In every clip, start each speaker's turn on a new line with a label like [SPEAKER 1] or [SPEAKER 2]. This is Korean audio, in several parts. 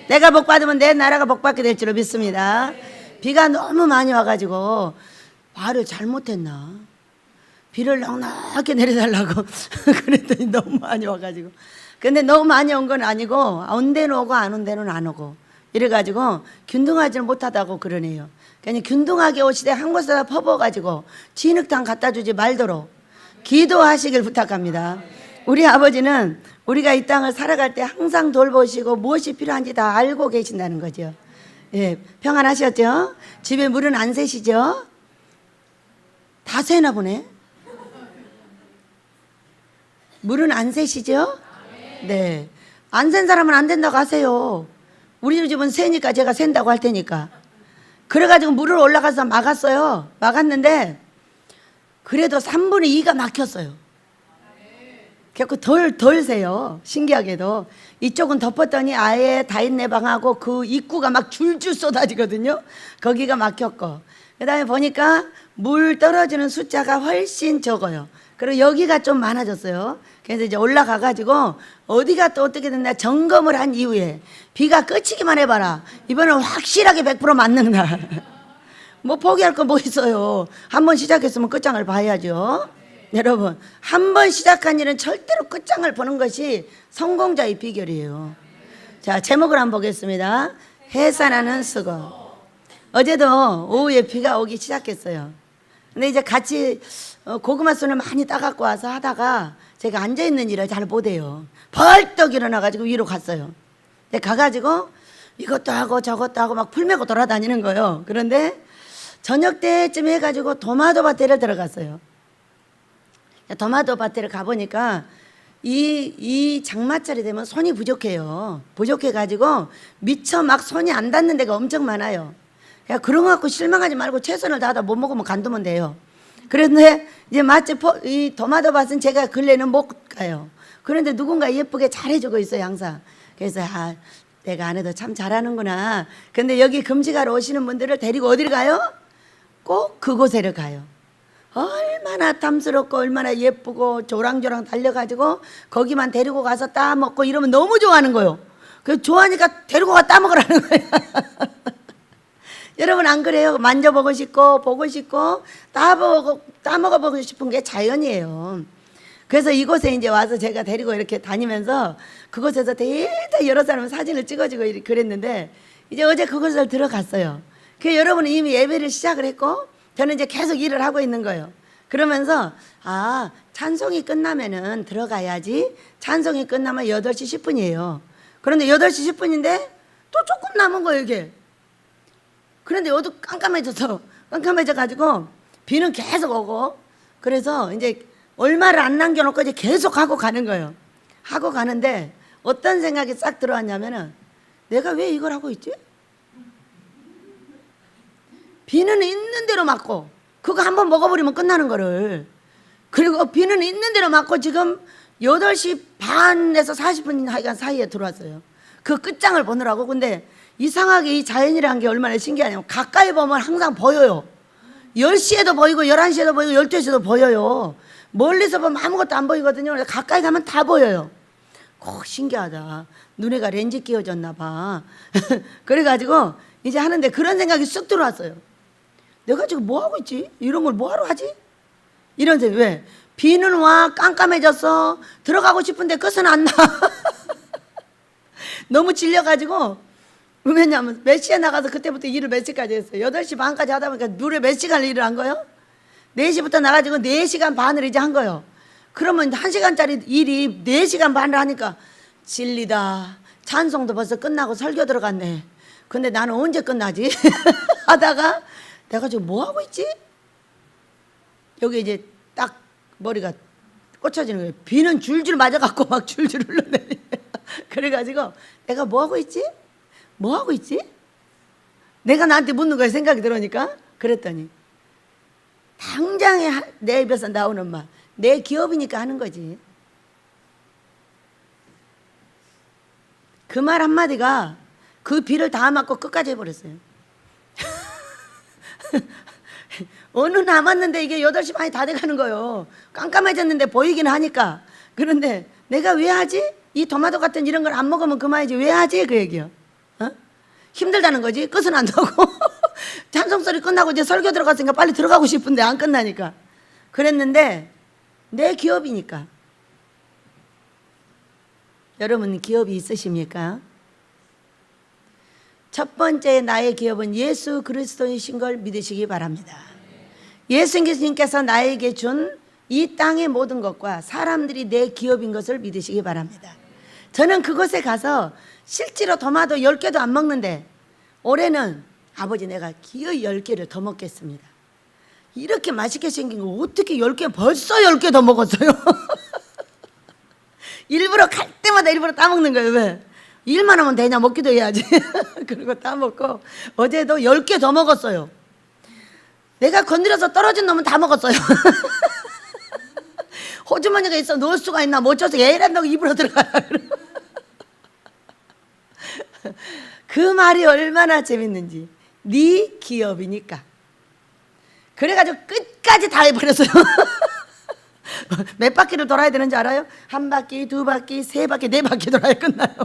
[SPEAKER 1] 내가 복 받으면 내 나라가 복 받게 될 줄로 믿습니다. 비가 너무 많이 와가지고 말을 잘못했나? 비를 넉넉하게 내려달라고 그랬더니 너무 많이 와가지고, 근데 너무 많이 온 건 아니고 온 데는 오고 안 온 데는 안 오고 이래가지고 균등하지는 못하다고 그러네요. 그냥 균등하게 오시되 한 곳에다 퍼부어가지고 진흙탕 갖다 주지 말도록 기도하시길 부탁합니다. 우리 아버지는 우리가 이 땅을 살아갈 때 항상 돌보시고 무엇이 필요한지 다 알고 계신다는 거죠. 예, 평안하셨죠? 집에 물은 안 새시죠? 다 새나 보네. 물은 안 새시죠? 네. 안 샌 사람은 안 된다고 하세요. 우리 집은 새니까 제가 샌다고 할 테니까. 그래가지고 물을 올라가서 막았어요. 막았는데 그래도 3분의 2가 막혔어요. 결국 덜 새요. 신기하게도. 이쪽은 덮었더니 아예 다인네 방하고 그 입구가 막 줄줄 쏟아지거든요. 거기가 막혔고, 그 다음에 보니까 물 떨어지는 숫자가 훨씬 적어요. 그리고 여기가 좀 많아졌어요. 그래서 이제 올라가가지고 어디가 또 어떻게 됐나 점검을 한 이후에 비가 그치기만 해봐라. 이번엔 확실하게 100% 맞는다. 뭐 포기할 거 뭐 있어요. 한번 시작했으면 끝장을 봐야죠. 여러분, 한 번 시작한 일은 절대로 끝장을 보는 것이 성공자의 비결이에요. 자, 제목을 한번 보겠습니다. 해산하는 수고. 어제도 오후에 비가 오기 시작했어요. 근데 이제 같이 고구마 순을 많이 따갖고 와서 하다가 제가 앉아있는 일을 잘 못해요. 벌떡 일어나가지고 위로 갔어요. 가가지고 이것도 하고 저것도 하고 막 풀 메고 돌아다니는 거예요. 그런데 저녁 때쯤 해가지고 토마토 밭에를 들어갔어요. 토마토 밭에를 가보니까 이 장마철이 되면 손이 부족해요. 부족해가지고 미처 막 손이 안 닿는 데가 엄청 많아요. 그런 거 갖고 실망하지 말고 최선을 다하다 못 먹으면 간두면 돼요. 그런데 이제 마치 이 토마토 밭은 제가 근래는 못 가요. 그런데 누군가 예쁘게 잘해주고 있어요, 항상. 그래서 내가 안 해도 참 잘하는구나. 근데 여기 금식하러 오시는 분들을 데리고 어디를 가요? 꼭 그곳에를 가요. 얼마나 탐스럽고 얼마나 예쁘고 조랑조랑 달려가지고 거기만 데리고 가서 따먹고 이러면 너무 좋아하는 거예요. 그 좋아하니까 데리고 가 따먹으라는 거예요. 여러분 안 그래요? 만져보고 싶고 보고 싶고 따먹어보고 싶은 게 자연이에요. 그래서 이곳에 이제 와서 제가 데리고 이렇게 다니면서 그곳에서 대대 여러 사람 사진을 찍어주고 그랬는데 이제 어제 그곳을 들어갔어요. 그 여러분은 이미 예배를 시작을 했고 저는 이제 계속 일을 하고 있는 거예요. 그러면서 찬송이 끝나면은 들어가야지. 찬송이 끝나면 8시 10분이에요. 그런데 8시 10분인데 또 조금 남은 거예요, 이게. 그런데 어두 깜깜해져가지고 비는 계속 오고, 그래서 이제 얼마를 안 남겨놓고 이제 계속 하고 가는 거예요. 하고 가는데 어떤 생각이 싹 들어왔냐면은 내가 왜 이걸 하고 있지? 비는 있는 대로 맞고 그거 한번 먹어버리면 끝나는 거를, 그리고 비는 있는 대로 맞고 지금 8시 반에서 40분 하여간 사이에 들어왔어요. 그 끝장을 보느라고. 근데 이상하게 이 자연이라는 게 얼마나 신기하냐면 가까이 보면 항상 보여요. 10시에도 보이고 11시에도 보이고 12시에도 보여요. 멀리서 보면 아무것도 안 보이거든요. 가까이 가면 다 보여요. 신기하다. 눈에가 렌즈 끼워졌나 봐. 그래가지고 이제 하는데 그런 생각이 쑥 들어왔어요. 내가 지금 뭐 하고 있지? 이런 걸 뭐 하러 하지? 이런 생각. 왜? 비는 와, 깜깜해졌어. 들어가고 싶은데 끝은 안 나. 너무 질려가지고. 왜냐면 몇 시에 나가서 그때부터 일을 몇 시까지 했어요. 8시 반까지 하다 보니까 무려 몇 시간을 일을 한 거예요? 4시부터 나가지고 4시간 반을 이제 한 거예요. 그러면 1시간짜리 일이 4시간 반을 하니까 질리다. 찬송도 벌써 끝나고 설교 들어갔네. 근데 나는 언제 끝나지? 하다가 내가 지금 뭐 하고 있지? 여기 이제 딱 머리가 꽂혀지는 거예요. 비는 줄줄 맞아갖고 막 줄줄 흘러내려. 그래가지고 내가 뭐 하고 있지? 뭐 하고 있지? 내가 나한테 묻는 거에 생각이 들으니까. 그랬더니 당장에 내 입에서 나오는 말, 내 기업이니까 하는 거지. 그 말 한마디가 그 비를 다 맞고 끝까지 해버렸어요. 어느 남았는데 이게 8시 반이 다 돼가는 거예요. 깜깜해졌는데 보이긴 하니까. 그런데 내가 왜 하지? 이 토마토 같은 이런 걸 안 먹으면 그만이지 왜 하지? 그 얘기요. 힘들다는 거지. 끝은 안 나고 찬송 소리 끝나고 이제 설교 들어갔으니까 빨리 들어가고 싶은데 안 끝나니까. 그랬는데 내 기업이니까. 여러분 기업이 있으십니까? 첫 번째 나의 기업은 예수 그리스도이신 걸 믿으시기 바랍니다. 예수님께서 나에게 준 이 땅의 모든 것과 사람들이 내 기업인 것을 믿으시기 바랍니다. 저는 그곳에 가서 실제로 토마토 10개도 안 먹는데 올해는 아버지 내가 기어이 10개를 더 먹겠습니다. 이렇게 맛있게 생긴 거 어떻게 10개 벌써 10개 더 먹었어요. 일부러 갈 때마다 일부러 따먹는 거예요. 왜? 일만 하면 되냐, 먹기도 해야지. 그리고 따먹고 어제도 10개 더 먹었어요. 내가 건드려서 떨어진 놈은 다 먹었어요. 호주머니가 있어 넣을 수가 있나 못 줘서 얘란다고 입으로 들어가요. 그 말이 얼마나 재밌는지. 네 기업이니까. 그래가지고 끝까지 다 해버렸어요. 몇 바퀴를 돌아야 되는지 알아요? 한 바퀴, 두 바퀴, 세 바퀴, 네 바퀴 돌아야 끝나요.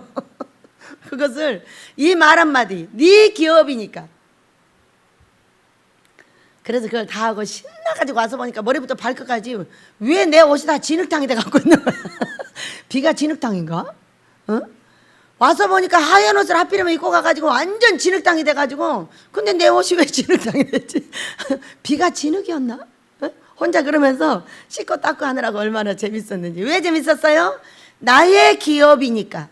[SPEAKER 1] 그것을 이 말 한마디, 네 기업이니까. 그래서 그걸 다 하고 신나가지고 와서 보니까 머리부터 발끝까지 왜 내 옷이 다 진흙탕이 돼갖고 있는 거야. 비가 진흙탕인가? 어? 와서 보니까 하얀 옷을 하필이면 입고 가가지고 완전 진흙탕이 돼가지고 근데 내 옷이 왜 진흙탕이 됐지? 비가 진흙이었나? 어? 혼자 그러면서 씻고 닦고 하느라고 얼마나 재밌었는지. 왜 재밌었어요? 나의 기업이니까.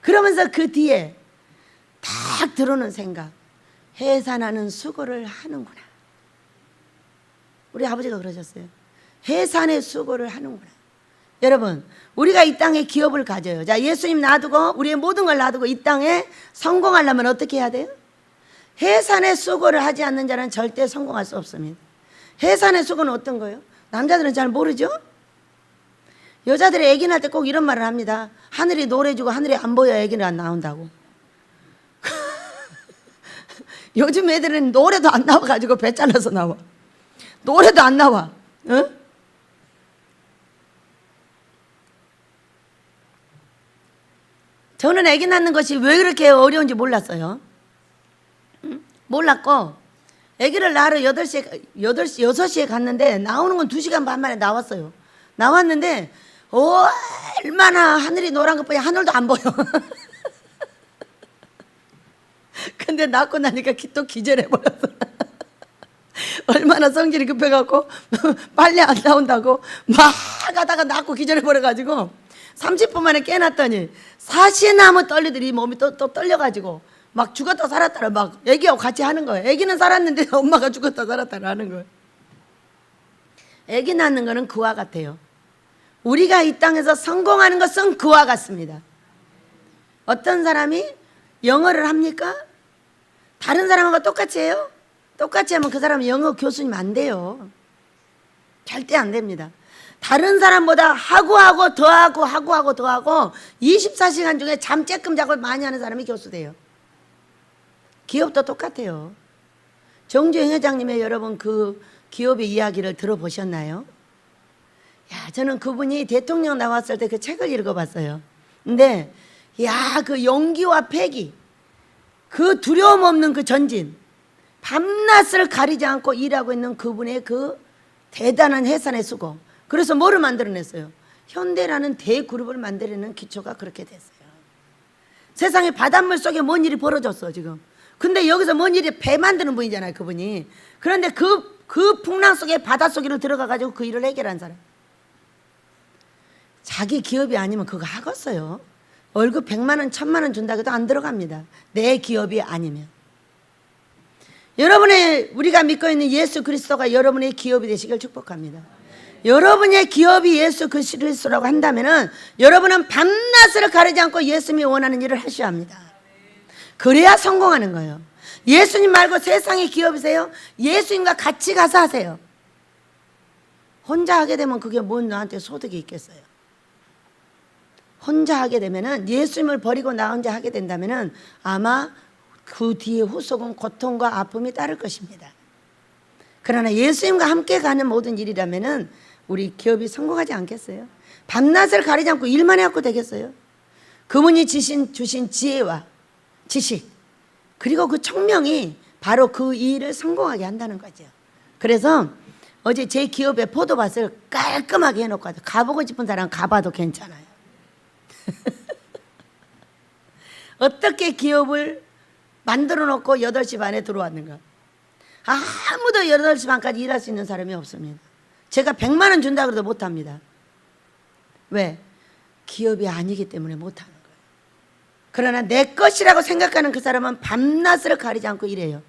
[SPEAKER 1] 그러면서 그 뒤에 딱 들어오는 생각. 해산하는 수고를 하는구나. 우리 아버지가 그러셨어요. 해산의 수고를 하는구나. 여러분 우리가 이 땅에 기업을 가져요. 자, 예수님 놔두고 우리의 모든 걸 놔두고 이 땅에 성공하려면 어떻게 해야 돼요? 해산의 수고를 하지 않는 자는 절대 성공할 수 없습니다. 해산의 수고는 어떤 거예요? 남자들은 잘 모르죠? 여자들이 애기 낳을 때 꼭 이런 말을 합니다. 하늘이 노래주고 하늘이 안 보여 애기는 안 나온다고. 요즘 애들은 노래도 안 나와가지고 배 잘라서 나와. 노래도 안 나와. 어? 저는 아기 낳는 것이 왜 그렇게 어려운지 몰랐어요. 몰랐고 아기를 낳으러 6시에 갔는데 나오는 건 2시간 반 만에 나왔어요. 나왔는데 얼마나 하늘이 노란 것보다 하늘도 안 보여. 근데 낳고 나니까 또 기절해버렸어. 얼마나 성질이 급해갖고 빨리 안 나온다고 막 하다가 낳고 기절해버려가지고 30분 만에 깨놨더니 사시나무 떨리더니 몸이 또 떨려가지고 막 죽었다 살았다를 막 애기하고 같이 하는 거예요. 애기는 살았는데 엄마가 죽었다 살았다를 하는 거예요. 애기 낳는 거는 그와 같아요. 우리가 이 땅에서 성공하는 것은 그와 같습니다. 어떤 사람이 영어를 합니까? 다른 사람하고 똑같이 해요? 똑같이 하면 그 사람은 영어 교수님 안 돼요. 절대 안 됩니다. 다른 사람보다 하고 더 하고 24시간 중에 잠 쬐끔 자고 많이 하는 사람이 교수 돼요. 기업도 똑같아요. 정주행 회장님의 여러분 그 기업의 이야기를 들어보셨나요? 야, 저는 그분이 대통령 나왔을 때 그 책을 읽어봤어요. 근데 야, 그 용기와 패기, 그 두려움 없는 그 전진, 밤낮을 가리지 않고 일하고 있는 그분의 그 대단한 해산의 수고. 그래서 뭐를 만들어냈어요? 현대라는 대그룹을 만들어내는 기초가 그렇게 됐어요. 세상에 바닷물 속에 뭔 일이 벌어졌어 지금. 근데 여기서 뭔 일이 배 만드는 분이잖아요 그분이. 그런데 그 풍랑 속에 바닷속으로 들어가가지고 그 일을 해결한 사람. 자기 기업이 아니면 그거 하겠어요. 월급 100만 원, 1000만 원 준다고 해도 안 들어갑니다. 내 기업이 아니면. 우리가 믿고 있는 예수 그리스도가 여러분의 기업이 되시길 축복합니다. 여러분의 기업이 예수 그리스도라고 한다면은 여러분은 밤낮을 가리지 않고 예수님이 원하는 일을 하셔야 합니다. 그래야 성공하는 거예요. 예수님 말고 세상의 기업이세요? 예수님과 같이 가서 하세요. 혼자 하게 되면 그게 뭔 나한테 소득이 있겠어요? 혼자 하게 되면은 예수님을 버리고 나 혼자 하게 된다면은 아마 그 뒤에 후속은 고통과 아픔이 따를 것입니다. 그러나 예수님과 함께 가는 모든 일이라면은 우리 기업이 성공하지 않겠어요? 밤낮을 가리지 않고 일만 해갖고 되겠어요? 그분이 주신 지혜와 지식, 그리고 그 청명이 바로 그 일을 성공하게 한다는 거죠. 그래서 어제 제 기업의 포도밭을 깔끔하게 해놓고 와서 가보고 싶은 사람은 가봐도 괜찮아요. 어떻게 기업을 만들어 놓고 8시 반에 들어왔는가. 아무도 8시 반까지 일할 수 있는 사람이 없습니다. 제가 100만 원 준다 그래도 못합니다. 왜? 기업이 아니기 때문에 못하는 거예요. 그러나 내 것이라고 생각하는 그 사람은 밤낮을 가리지 않고 일해요.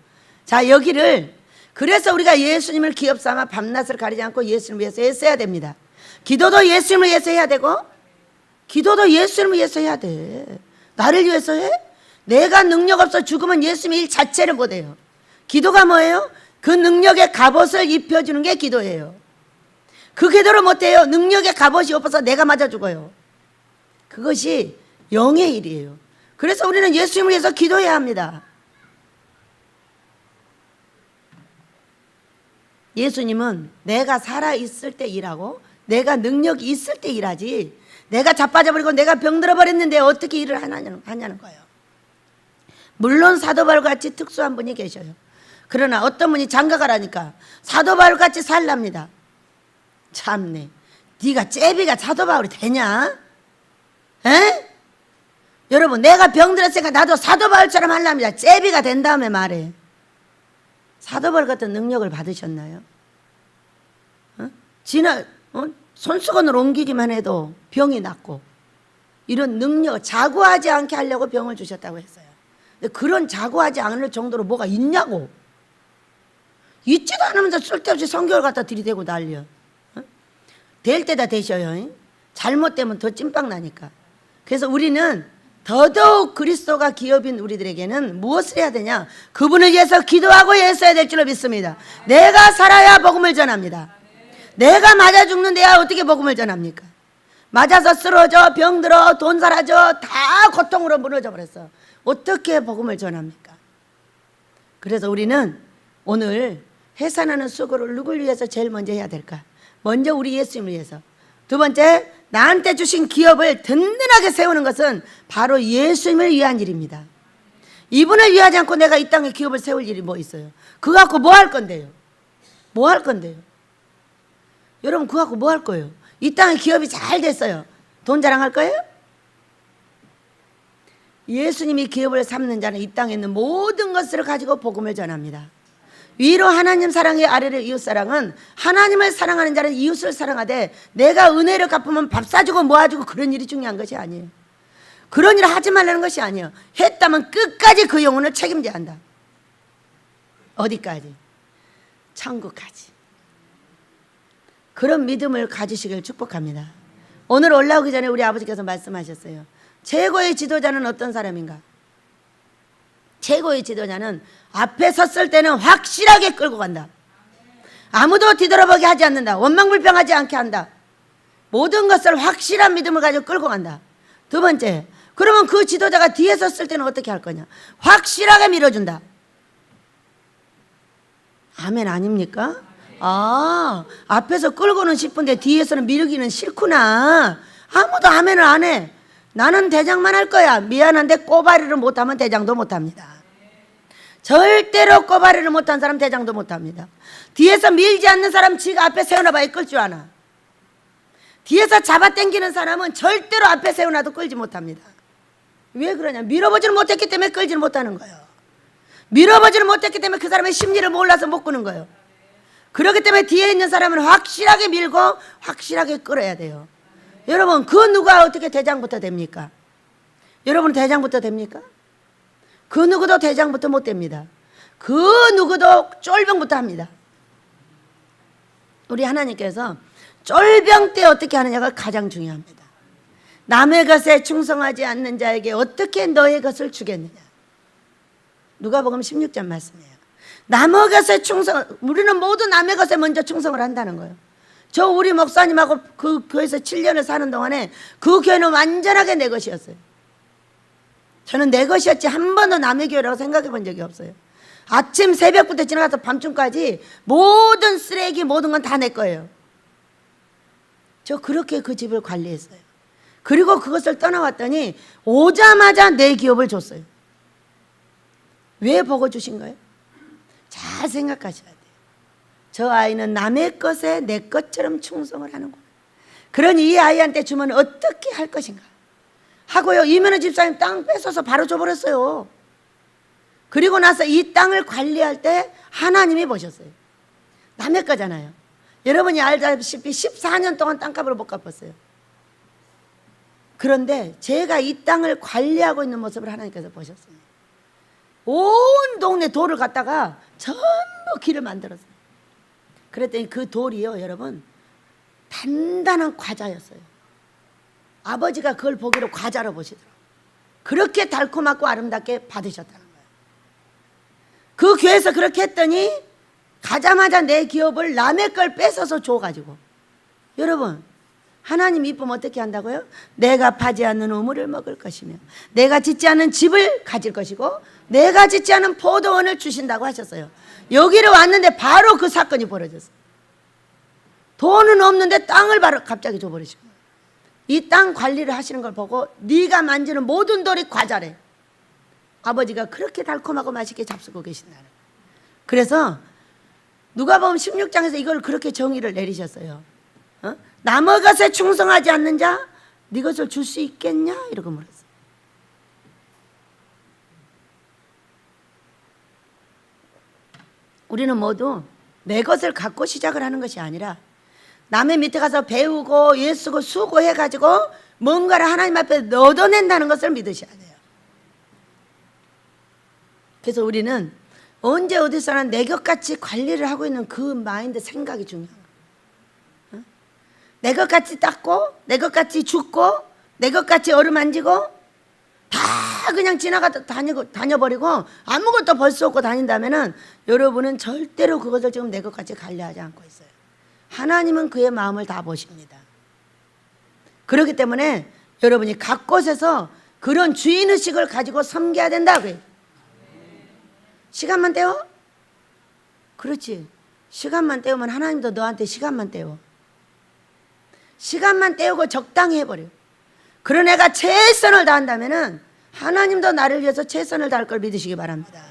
[SPEAKER 1] 자, 여기를 그래서 우리가 예수님을 기업 삼아 밤낮을 가리지 않고 예수님을 위해서 애써야 됩니다. 기도도 예수님을 위해서 해야 되고 기도도 예수님을 위해서 해야 돼. 나를 위해서 해? 내가 능력 없어 죽으면 예수님의 일 자체를 못해요. 기도가 뭐예요? 그 능력의 갑옷을 입혀주는 게 기도예요. 그 기도를 못해요. 능력의 갑옷이 없어서 내가 맞아 죽어요. 그것이 영의 일이에요. 그래서 우리는 예수님을 위해서 기도해야 합니다. 예수님은 내가 살아있을 때 일하고 내가 능력이 있을 때 일하지, 내가 자빠져버리고 내가 병들어버렸는데 어떻게 일을 하냐는 거예요. 물론 사도 바울같이 특수한 분이 계셔요. 그러나 어떤 분이 장가가라니까 사도 바울같이 살랍니다. 참네, 네가 째비가 사도 바울이 되냐? 에? 여러분, 내가 병들었으니까 나도 사도 바울처럼 하랍니다. 째비가 된 다음에 말해. 사도 바울 같은 능력을 받으셨나요? 손수건을 옮기기만 해도 병이 낫고, 이런 능력, 자고하지 않게 하려고 병을 주셨다고 했어요. 근데 그런 자고하지 않을 정도로 뭐가 있냐고. 있지도 않으면서 쓸데없이 성경을 갖다 들이대고 난리야. 될 때다 되셔요. 잘못되면 더 찐빵 나니까. 그래서 우리는 더더욱 그리스도가 기업인 우리들에게는 무엇을 해야 되냐? 그분을 위해서 기도하고 애써야 될 줄로 믿습니다. 내가 살아야 복음을 전합니다. 내가 맞아 죽는데야 어떻게 복음을 전합니까? 맞아서 쓰러져, 병들어, 돈 사라져, 다 고통으로 무너져 버렸어. 어떻게 복음을 전합니까? 그래서 우리는 오늘 해산하는 수고를 누굴 위해서 제일 먼저 해야 될까? 먼저 우리 예수님을 위해서. 두 번째, 나한테 주신 기업을 든든하게 세우는 것은 바로 예수님을 위한 일입니다. 이분을 위하지 않고 내가 이 땅에 기업을 세울 일이 뭐 있어요? 그거 갖고 뭐 할 건데요? 뭐 할 건데요? 여러분, 그거 갖고 뭐 할 거예요? 이 땅에 기업이 잘 됐어요. 돈 자랑할 거예요? 예수님이 기업을 삼는 자는 이 땅에 있는 모든 것을 가지고 복음을 전합니다. 위로 하나님 사랑해, 아래로 이웃 사랑은 하나님을 사랑하는 자는 이웃을 사랑하되 내가 은혜를 갚으면 밥 사주고 모아주고 그런 일이 중요한 것이 아니에요. 그런 일을 하지 말라는 것이 아니에요. 했다면 끝까지 그 영혼을 책임져야 한다. 어디까지? 천국까지. 그런 믿음을 가지시길 축복합니다. 오늘 올라오기 전에 우리 아버지께서 말씀하셨어요. 최고의 지도자는 어떤 사람인가? 최고의 지도자는 앞에 섰을 때는 확실하게 끌고 간다. 아무도 뒤돌아보게 하지 않는다. 원망불평하지 않게 한다. 모든 것을 확실한 믿음을 가지고 끌고 간다. 두 번째, 그러면 그 지도자가 뒤에 섰을 때는 어떻게 할 거냐? 확실하게 밀어준다. 아멘 아닙니까? 아, 앞에서 끌고는 싶은데 뒤에서는 밀기는 싫구나. 아무도 아멘을 안 해. 나는 대장만 할 거야. 미안한데 꼬바리를 못하면 대장도 못합니다. 절대로 꼬바리를 못한 사람 대장도 못합니다. 뒤에서 밀지 않는 사람 지가 앞에 세워놔봐야 끌 줄 아나. 뒤에서 잡아당기는 사람은 절대로 앞에 세워놔도 끌지 못합니다. 왜 그러냐? 밀어보지를 못했기 때문에 끌지를 못하는 거예요. 밀어보지를 못했기 때문에 그 사람의 심리를 몰라서 못 끄는 거예요. 그렇기 때문에 뒤에 있는 사람은 확실하게 밀고 확실하게 끌어야 돼요. 여러분, 그 누가 어떻게 대장부터 됩니까? 여러분, 대장부터 됩니까? 그 누구도 대장부터 못 됩니다. 그 누구도 쫄병부터 합니다. 우리 하나님께서 쫄병 때 어떻게 하느냐가 가장 중요합니다. 남의 것에 충성하지 않는 자에게 어떻게 너의 것을 주겠느냐. 누가복음 16장 말씀이에요. 남의 것에 충성, 우리는 모두 남의 것에 먼저 충성을 한다는 거예요. 저 우리 목사님하고 그 교회에서 7년을 사는 동안에 그 교회는 완전하게 내 것이었어요. 저는 내 것이었지 한 번도 남의 교회라고 생각해 본 적이 없어요. 아침 새벽부터 지나가서 밤중까지 모든 쓰레기 모든 건 다 내 거예요. 저 그렇게 그 집을 관리했어요. 그리고 그것을 떠나왔더니 오자마자 내 기업을 줬어요. 왜 복을 주신 거예요? 잘 생각하셔야 돼요. 저 아이는 남의 것에 내 것처럼 충성을 하는구나. 그러니 이 아이한테 주면 어떻게 할 것인가 하고요. 이면호 집사님 땅 뺏어서 바로 줘버렸어요. 그리고 나서 이 땅을 관리할 때 하나님이 보셨어요. 남의 거잖아요. 여러분이 알다시피 14년 동안 땅값을 못 갚았어요. 그런데 제가 이 땅을 관리하고 있는 모습을 하나님께서 보셨어요. 온 동네 돌을 갖다가 전부 길을 만들었어요. 그랬더니 그 돌이요, 여러분, 단단한 과자였어요. 아버지가 그걸 보기로 과자로 보시더라고요. 그렇게 달콤하고 아름답게 받으셨다는 거예요. 그 교회에서 그렇게 했더니 가자마자 내 기업을 남의 걸 뺏어서 줘가지고, 여러분, 하나님 이쁘면 어떻게 한다고요? 내가 파지 않는 우물을 먹을 것이며 내가 짓지 않은 집을 가질 것이고 내가 짓지 않은 포도원을 주신다고 하셨어요. 여기를 왔는데 바로 그 사건이 벌어졌어요. 돈은 없는데 땅을 바로 갑자기 줘버리시고, 이 땅 관리를 하시는 걸 보고 네가 만지는 모든 돌이 과자래. 아버지가 그렇게 달콤하고 맛있게 잡수고 계신다는 거예요. 그래서 누가복음 16장에서 이걸 그렇게 정의를 내리셨어요. 남의 것에 충성하지 않는 자 네 것을 줄 수 있겠냐? 이러고 물었어요. 우리는 모두 내 것을 갖고 시작을 하는 것이 아니라 남의 밑에 가서 배우고 예수고 수고해가지고 뭔가를 하나님 앞에 얻어낸다는 것을 믿으셔야 돼요. 그래서 우리는 언제 어디서나 내 것같이 관리를 하고 있는 그 마인드, 생각이 중요한 거예요. 내 것같이 닦고 내 것같이 죽고 내 것같이 어루만지고 다 그냥 지나가다 다녀버리고 아무것도 벌 수 없고 다닌다면은 여러분은 절대로 그것을 지금 내 것같이 관리하지 않고 있어요. 하나님은 그의 마음을 다 보십니다. 그렇기 때문에 여러분이 각 곳에서 그런 주인의식을 가지고 섬겨야 된다고요. 시간만 때워? 그렇지. 시간만 때우면 하나님도 너한테 시간만 때워. 시간만 때우고 적당히 해버려. 그런 애가 최선을 다한다면은 하나님도 나를 위해서 최선을 다할 걸 믿으시기 바랍니다.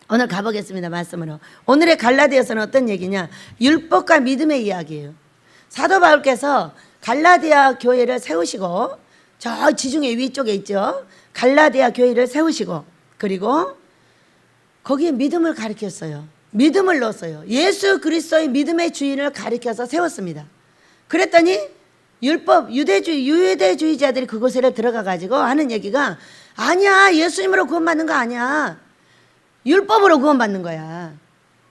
[SPEAKER 1] 오늘 가보겠습니다. 말씀으로. 오늘의 갈라디아서는 어떤 얘기냐? 율법과 믿음의 이야기예요. 사도 바울께서 갈라디아 교회를 세우시고, 저 지중해 위쪽에 있죠, 갈라디아 교회를 세우시고, 그리고 거기에 믿음을 가르쳤어요. 믿음을 넣었어요. 예수 그리스도의 믿음의 주인을 가르쳐서 세웠습니다. 그랬더니 율법, 유대주의자들이 그곳에 들어가 가지고 하는 얘기가, 아니야, 예수님으로 구원받는 거 아니야, 율법으로 구원받는 거야.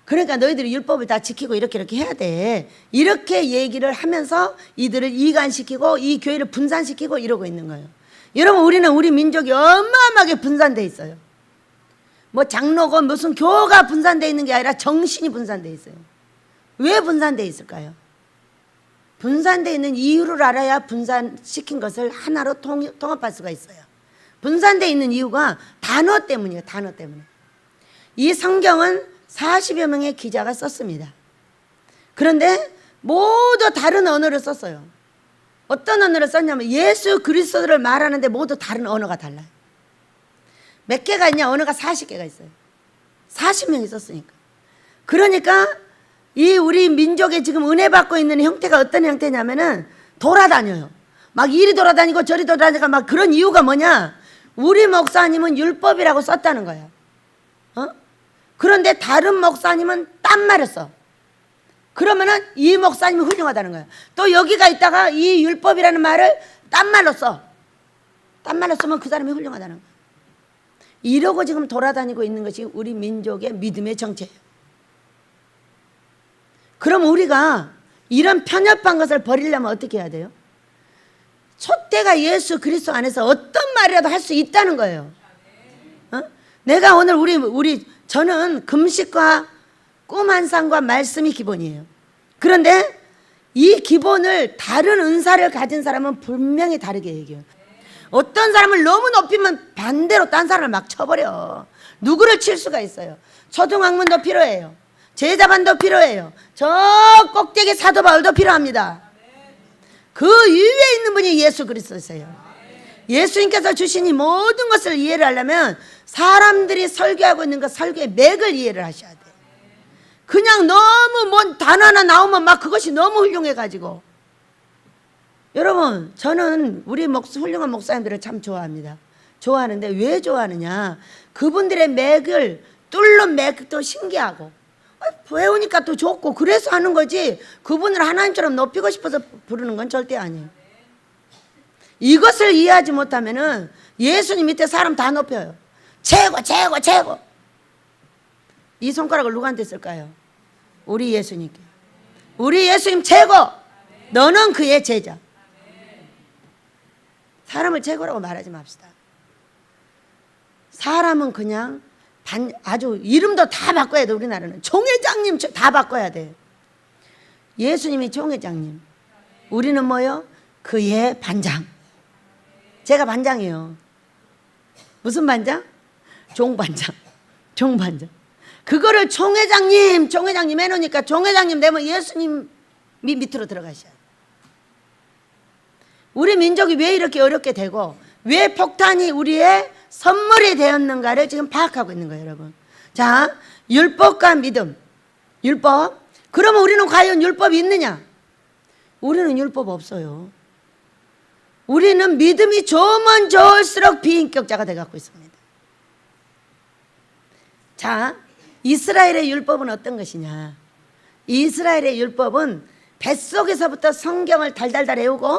[SPEAKER 1] 그러니까 너희들이 율법을 다 지키고 이렇게 해야 돼. 이렇게 얘기를 하면서 이들을 이간시키고 이 교회를 분산시키고 이러고 있는 거예요. 여러분, 우리는 우리 민족이 어마어마하게 분산되어 있어요. 뭐 장로고 무슨 교가 분산되어 있는 게 아니라 정신이 분산되어 있어요. 왜 분산되어 있을까요? 분산되어 있는 이유를 알아야 분산시킨 것을 하나로 통합할 수가 있어요. 분산되어 있는 이유가 단어 때문이에요. 단어 때문에. 이 성경은 40여 명의 기자가 썼습니다. 그런데 모두 다른 언어를 썼어요. 어떤 언어를 썼냐면 예수 그리스도를 말하는데 모두 다른 언어가 달라요. 몇 개가 있냐? 언어가 40개가 있어요. 40명이 썼으니까. 그러니까 이 우리 민족에 지금 은혜 받고 있는 형태가 어떤 형태냐면은 돌아다녀요. 막 이리 돌아다니고 저리 돌아다니고 막. 그런 이유가 뭐냐? 우리 목사님은 율법이라고 썼다는 거예요. 그런데 다른 목사님은 딴 말을 써. 그러면은 이 목사님이 훌륭하다는 거예요. 또 여기가 있다가 이 율법이라는 말을 딴 말로 써. 딴 말로 쓰면 그 사람이 훌륭하다는 거예요. 이러고 지금 돌아다니고 있는 것이 우리 민족의 믿음의 정체예요. 그럼 우리가 이런 편협한 것을 버리려면 어떻게 해야 돼요? 촛대가 예수 그리스도 안에서 어떤 말이라도 할 수 있다는 거예요. 내가 오늘 저는 금식과 꿈 한 상과 말씀이 기본이에요. 그런데 이 기본을 다른 은사를 가진 사람은 분명히 다르게 얘기해요. 어떤 사람을 너무 높이면 반대로 딴 사람을 막 쳐버려. 누구를 칠 수가 있어요. 초등학문도 필요해요. 제자반도 필요해요. 저 꼭대기 사도 바울도 필요합니다. 그 위에 있는 분이 예수 그리스도세요. 예수님께서 주신 이 모든 것을 이해를 하려면 사람들이 설교하고 있는 그 설교의 맥을 이해를 하셔야 돼요. 그냥 너무 뭔 단 하나 나오면 막 그것이 너무 훌륭해가지고. 여러분, 저는 우리 훌륭한 목사님들을 참 좋아합니다. 좋아하는데 왜 좋아하느냐, 그분들의 맥을 뚫는 맥도 신기하고 배우니까 또 좋고 그래서 하는 거지, 그분을 하나님처럼 높이고 싶어서 부르는 건 절대 아니에요. 이것을 이해하지 못하면은 예수님 밑에 사람 다 높여요. 최고 최고 최고. 이 손가락을 누구한테 쓸까요? 우리 예수님께. 우리 예수님 최고. 너는 그의 제자. 사람을 최고라고 말하지 맙시다. 사람은 그냥 아주 이름도 다 바꿔야 돼. 우리나라는 총회장님 다 바꿔야 돼. 예수님이 총회장님, 우리는 뭐요? 그의 반장. 제가 반장이에요. 무슨 반장? 종반장. 종반장. 그거를 총회장님 해놓으니까 총회장님 되면 예수님이 밑으로 들어가셔야 돼요. 우리 민족이 왜 이렇게 어렵게 되고 왜 폭탄이 우리의 선물이 되었는가를 지금 파악하고 있는 거예요, 여러분. 자, 율법과 믿음. 율법. 그러면 우리는 과연 율법이 있느냐? 우리는 율법 없어요. 우리는 믿음이 좋으면 좋을수록 비인격자가 되어가고 있습니다. 자, 이스라엘의 율법은 어떤 것이냐? 이스라엘의 율법은 뱃속에서부터 성경을 달달달 외우고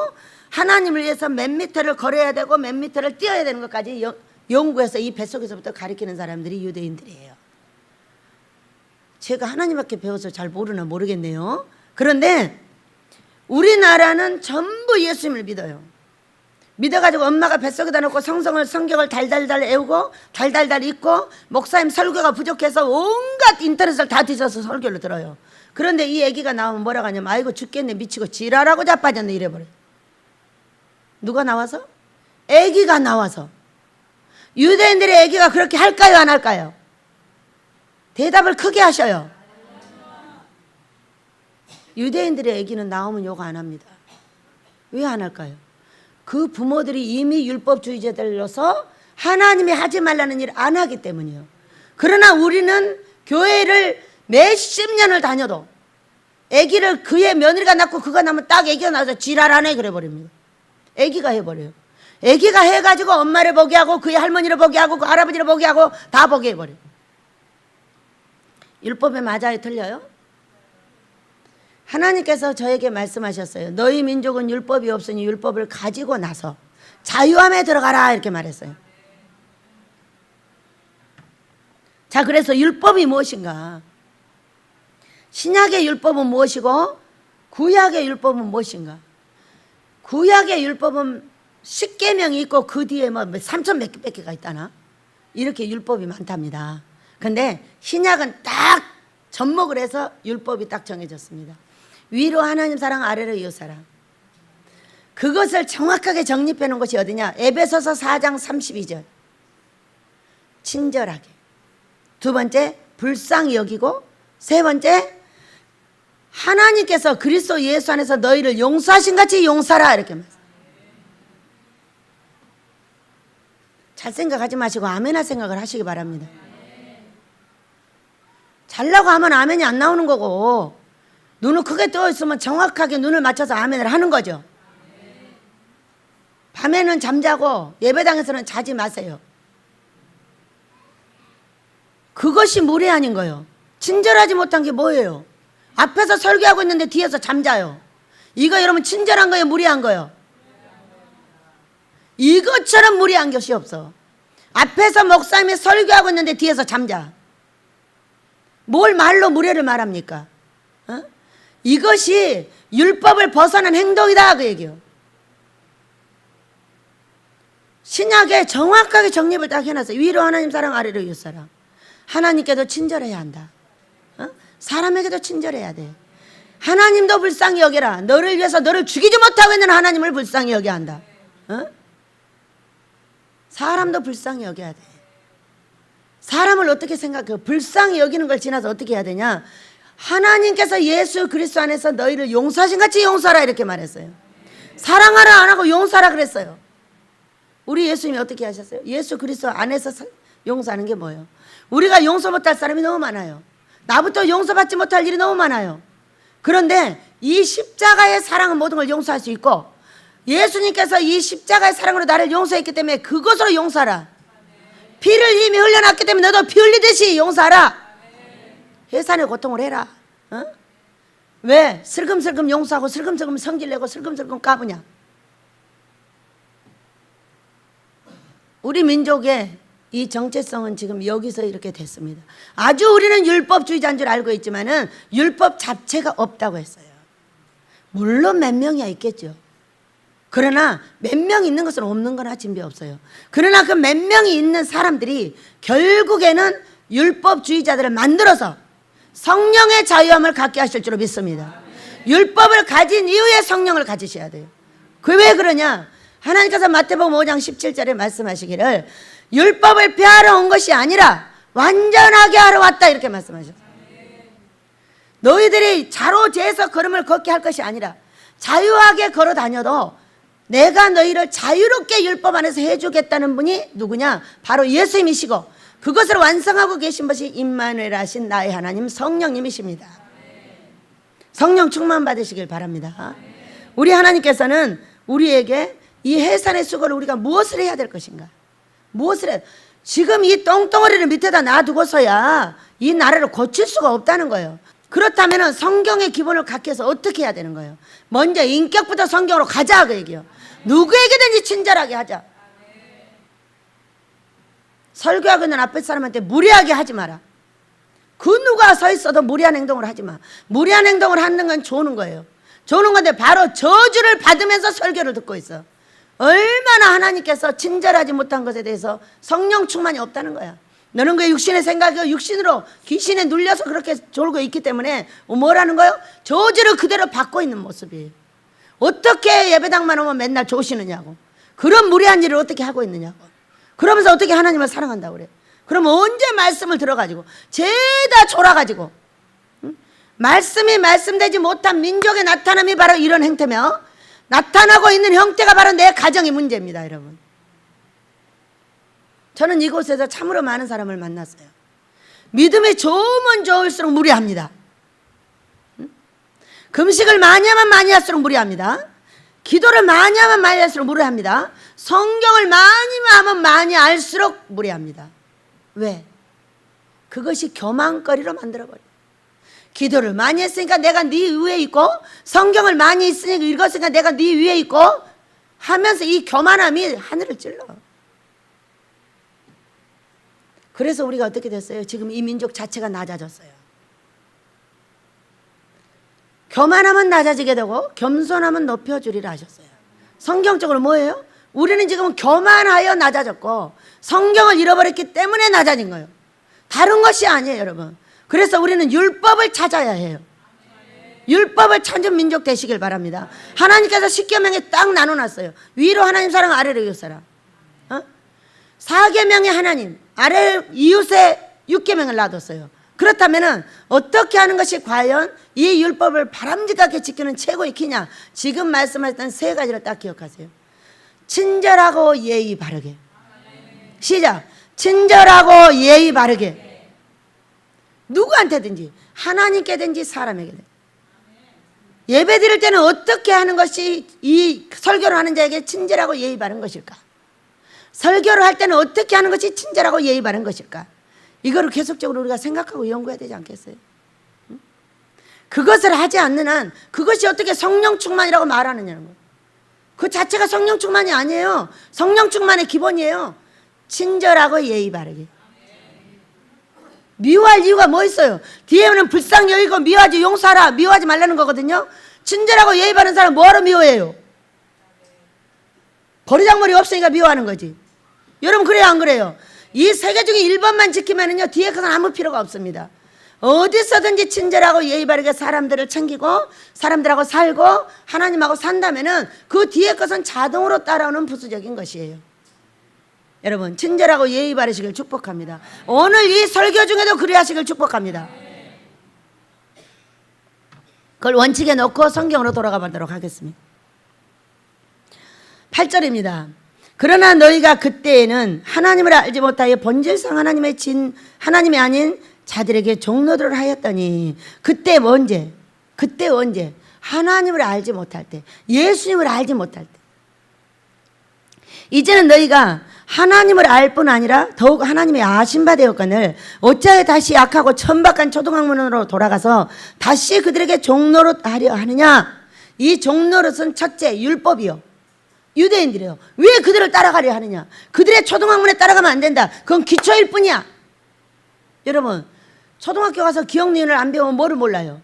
[SPEAKER 1] 하나님을 위해서 몇 미터를 걸어야 되고 몇 미터를 뛰어야 되는 것까지 연구해서 이 뱃속에서부터 가르치는 사람들이 유대인들이에요. 제가 하나님밖에 배워서 잘 모르나 모르겠네요. 그런데 우리나라는 전부 예수님을 믿어요. 믿어가지고 엄마가 뱃속에다 놓고 성경을 달달달 외우고 달달달 읽고 목사님 설교가 부족해서 온갖 인터넷을 다 뒤져서 설교를 들어요. 그런데 이 애기가 나오면 뭐라고 하냐면 아이고 죽겠네 미치고 지랄하고 자빠졌네 이래버려요. 누가 나와서? 애기가 나와서. 유대인들의 애기가 그렇게 할까요 안 할까요? 대답을 크게 하셔요. 유대인들의 애기는 나오면 욕 안 합니다. 왜 안 할까요? 그 부모들이 이미 율법주의자들로서 하나님이 하지 말라는 일을 안 하기 때문이에요. 그러나 우리는 교회를 몇십 년을 다녀도 아기를 그의 며느리가 낳고 그가 낳으면 딱 아기가 나와서 지랄하네 그래 버립니다. 아기가 해버려요. 아기가 해가지고 엄마를 보게 하고 그의 할머니를 보게 하고 그 할아버지를 보게 하고 다 보게 해버려요. 율법에 맞아요 틀려요? 하나님께서 저에게 말씀하셨어요. 너희 민족은 율법이 없으니 율법을 가지고 나서 자유함에 들어가라 이렇게 말했어요. 자, 그래서 율법이 무엇인가? 신약의 율법은 무엇이고 구약의 율법은 무엇인가? 구약의 율법은 10계명이 있고 그 뒤에 뭐 3천 몇 개가 있다나? 이렇게 율법이 많답니다. 근데 신약은 딱 접목을 해서 율법이 딱 정해졌습니다. 위로 하나님 사랑, 아래로 이웃 사랑. 그것을 정확하게 정립해 놓은 것이 어디냐? 에베소서 4장 32절. 친절하게. 두 번째, 불쌍히 여기고. 세 번째, 하나님께서 그리스도 예수 안에서 너희를 용서하신 같이 용서하라 이렇게 말해요. 잘 생각하지 마시고 아멘할 생각을 하시기 바랍니다. 잘라고 하면 아멘이 안 나오는 거고 눈을 크게 떠 있으면 정확하게 눈을 맞춰서 아멘을 하는 거죠. 밤에는 잠자고 예배당에서는 자지 마세요. 그것이 무례한 거예요. 친절하지 못한 게 뭐예요? 앞에서 설교하고 있는데 뒤에서 잠자요. 이거 여러분 친절한 거예요? 무례한 거예요? 이것처럼 무례한 것이 없어. 앞에서 목사님이 설교하고 있는데 뒤에서 잠자. 뭘 말로 무례를 말합니까? 어? 이것이 율법을 벗어난 행동이다 그 얘기요. 신약에 정확하게 정립을 딱 해놨어요. 위로 하나님 사랑, 아래로 이웃 사랑. 하나님께도 친절해야 한다. 어? 사람에게도 친절해야 돼. 하나님도 불쌍히 여겨라. 너를 위해서 너를 죽이지 못하고 있는 하나님을 불쌍히 여겨야 한다. 어? 사람도 불쌍히 여겨야 돼. 사람을 어떻게 생각해요? 불쌍히 여기는 걸 지나서 어떻게 해야 되냐? 하나님께서 예수 그리스도 안에서 너희를 용서하신 같이 용서하라 이렇게 말했어요. 사랑하라 안 하고 용서하라 그랬어요. 우리 예수님이 어떻게 하셨어요? 예수 그리스도 안에서 용서하는 게 뭐예요? 우리가 용서 못할 사람이 너무 많아요. 나부터 용서받지 못할 일이 너무 많아요. 그런데 이 십자가의 사랑은 모든 걸 용서할 수 있고, 예수님께서 이 십자가의 사랑으로 나를 용서했기 때문에 그것으로 용서하라. 피를 이미 흘려놨기 때문에 너도 피 흘리듯이 용서하라. 해산의 고통을 해라. 어? 왜 슬금슬금 용서하고 슬금슬금 성질내고 슬금슬금 까부냐? 우리 민족의 이 정체성은 지금 여기서 이렇게 됐습니다. 아주 우리는 율법주의자인 줄 알고 있지만은 율법 자체가 없다고 했어요. 물론 몇 명이야 있겠죠. 그러나 몇 명 있는 것은 없는 거나 진비 없어요. 그러나 그 몇 명이 있는 사람들이 결국에는 율법주의자들을 만들어서 성령의 자유함을 갖게 하실 줄로 믿습니다. 율법을 가진 이후에 성령을 가지셔야 돼요. 그 왜 그러냐? 하나님께서 마태복음 5장 17절에 말씀하시기를 율법을 폐하러 온 것이 아니라 완전하게 하러 왔다 이렇게 말씀하셨어요. 너희들이 자로 재서 걸음을 걷게 할 것이 아니라 자유하게 걸어 다녀도 내가 너희를 자유롭게 율법 안에서 해주겠다는 분이 누구냐? 바로 예수님이시고 그것을 완성하고 계신 것이 임마누엘 하신 나의 하나님 성령님이십니다. 성령 충만 받으시길 바랍니다. 우리 하나님께서는 우리에게 이 해산의 수고를 우리가 무엇을 해야 될 것인가? 무엇을 해야? 지금 이 똥덩어리를 밑에다 놔두고서야 이 나라를 고칠 수가 없다는 거예요. 그렇다면 성경의 기본을 갖기 위해서 어떻게 해야 되는 거예요? 먼저 인격부터 성경으로 가자 그 얘기예요. 누구에게든지 친절하게 하자. 설교하고 있는 앞에 사람한테 무례하게 하지 마라. 그 누가 서 있어도 무례한 행동을 하지 마. 무례한 행동을 하는 건 좋은 거예요. 좋은 건데 바로 저주를 받으면서 설교를 듣고 있어. 얼마나 하나님께서 친절하지 못한 것에 대해서 성령 충만이 없다는 거야. 너는 그 육신의 생각이 육신으로 귀신에 눌려서 그렇게 졸고 있기 때문에 뭐라는 거예요? 저주를 그대로 받고 있는 모습이에요. 어떻게 예배당만 오면 맨날 조시느냐고. 그런 무례한 일을 어떻게 하고 있느냐고. 그러면서 어떻게 하나님을 사랑한다고 그래. 그럼 언제 말씀을 들어가지고 죄다 졸아가지고 말씀이 말씀되지 못한 민족의 나타남이 바로 이런 행태며 나타나고 있는 형태가 바로 내 가정의 문제입니다. 여러분, 저는 이곳에서 참으로 많은 사람을 만났어요. 믿음이 좋으면 좋을수록 무례합니다. 금식을 많이 하면 많이 할수록 무례합니다. 기도를 많이 하면 많이 할수록 무례합니다. 성경을 많이 하면 많이 알수록 무례합니다. 왜? 그것이 교만거리로 만들어버려요. 기도를 많이 했으니까 내가 네 위에 있고, 성경을 많이 있으니까 읽었으니까 내가 네 위에 있고 하면서 이 교만함이 하늘을 찔러. 그래서 우리가 어떻게 됐어요? 지금 이 민족 자체가 낮아졌어요. 교만하면 낮아지게 되고 겸손하면 높여주리라 하셨어요. 성경적으로 뭐예요? 우리는 지금 교만하여 낮아졌고 성경을 잃어버렸기 때문에 낮아진 거예요. 다른 것이 아니에요, 여러분. 그래서 우리는 율법을 찾아야 해요. 율법을 찾은 민족 되시길 바랍니다. 하나님께서 십계명에 딱 나눠놨어요. 위로 하나님 사랑, 아래로 이웃 사랑. 사계명의 하나님, 아래 이웃의 육계명을 놔뒀어요. 그렇다면 어떻게 하는 것이 과연 이 율법을 바람직하게 지키는 최고의 키냐? 지금 말씀하셨던 세 가지를 딱 기억하세요. 친절하고 예의 바르게. 시작. 친절하고 예의 바르게. 누구한테든지, 하나님께든지 사람에게든. 예배 드릴 때는 어떻게 하는 것이 이 설교를 하는 자에게 친절하고 예의 바른 것일까? 설교를 할 때는 어떻게 하는 것이 친절하고 예의 바른 것일까? 이거를 계속적으로 우리가 생각하고 연구해야 되지 않겠어요? 그것을 하지 않는 한 그것이 어떻게 성령 충만이라고 말하느냐는 거예요. 그 자체가 성령 충만이 아니에요. 성령 충만의 기본이에요. 친절하고 예의 바르게. 미워할 이유가 뭐 있어요? 뒤에는 불쌍히 여기고 미워하지, 용서하라, 미워하지 말라는 거거든요. 친절하고 예의 바른 사람 뭐하러 미워해요? 버리장머리 없으니까 미워하는 거지. 여러분, 그래요 안 그래요? 이 세 개 중에 1번만 지키면은요, 뒤에 것은 아무 필요가 없습니다. 어디서든지 친절하고 예의 바르게 사람들을 챙기고 사람들하고 살고 하나님하고 산다면은 그 뒤에 것은 자동으로 따라오는 부수적인 것이에요. 여러분, 친절하고 예의 바르시길 축복합니다. 오늘 이 설교 중에도 그리하시길 축복합니다. 그걸 원칙에 놓고 성경으로 돌아가 보도록 하겠습니다. 8절입니다. 그러나 너희가 그때에는 하나님을 알지 못하여 본질상 하나님이 아닌 자들에게 종노릇을 하였더니. 그때 언제? 하나님을 알지 못할 때, 예수님을 알지 못할 때. 이제는 너희가 하나님을 알 뿐 아니라 더욱 하나님의 아신 바 되었거늘 어찌하여 다시 약하고 천박한 초등학문으로 돌아가서 다시 그들에게 종노릇하려 하느냐. 이 종노릇은 첫째 율법이요, 유대인들이요. 왜 그들을 따라가려 하느냐. 그들의 초등학문에 따라가면 안 된다. 그건 기초일 뿐이야. 여러분, 초등학교 가서 기억 니은을 안 배우면 뭐를 몰라요?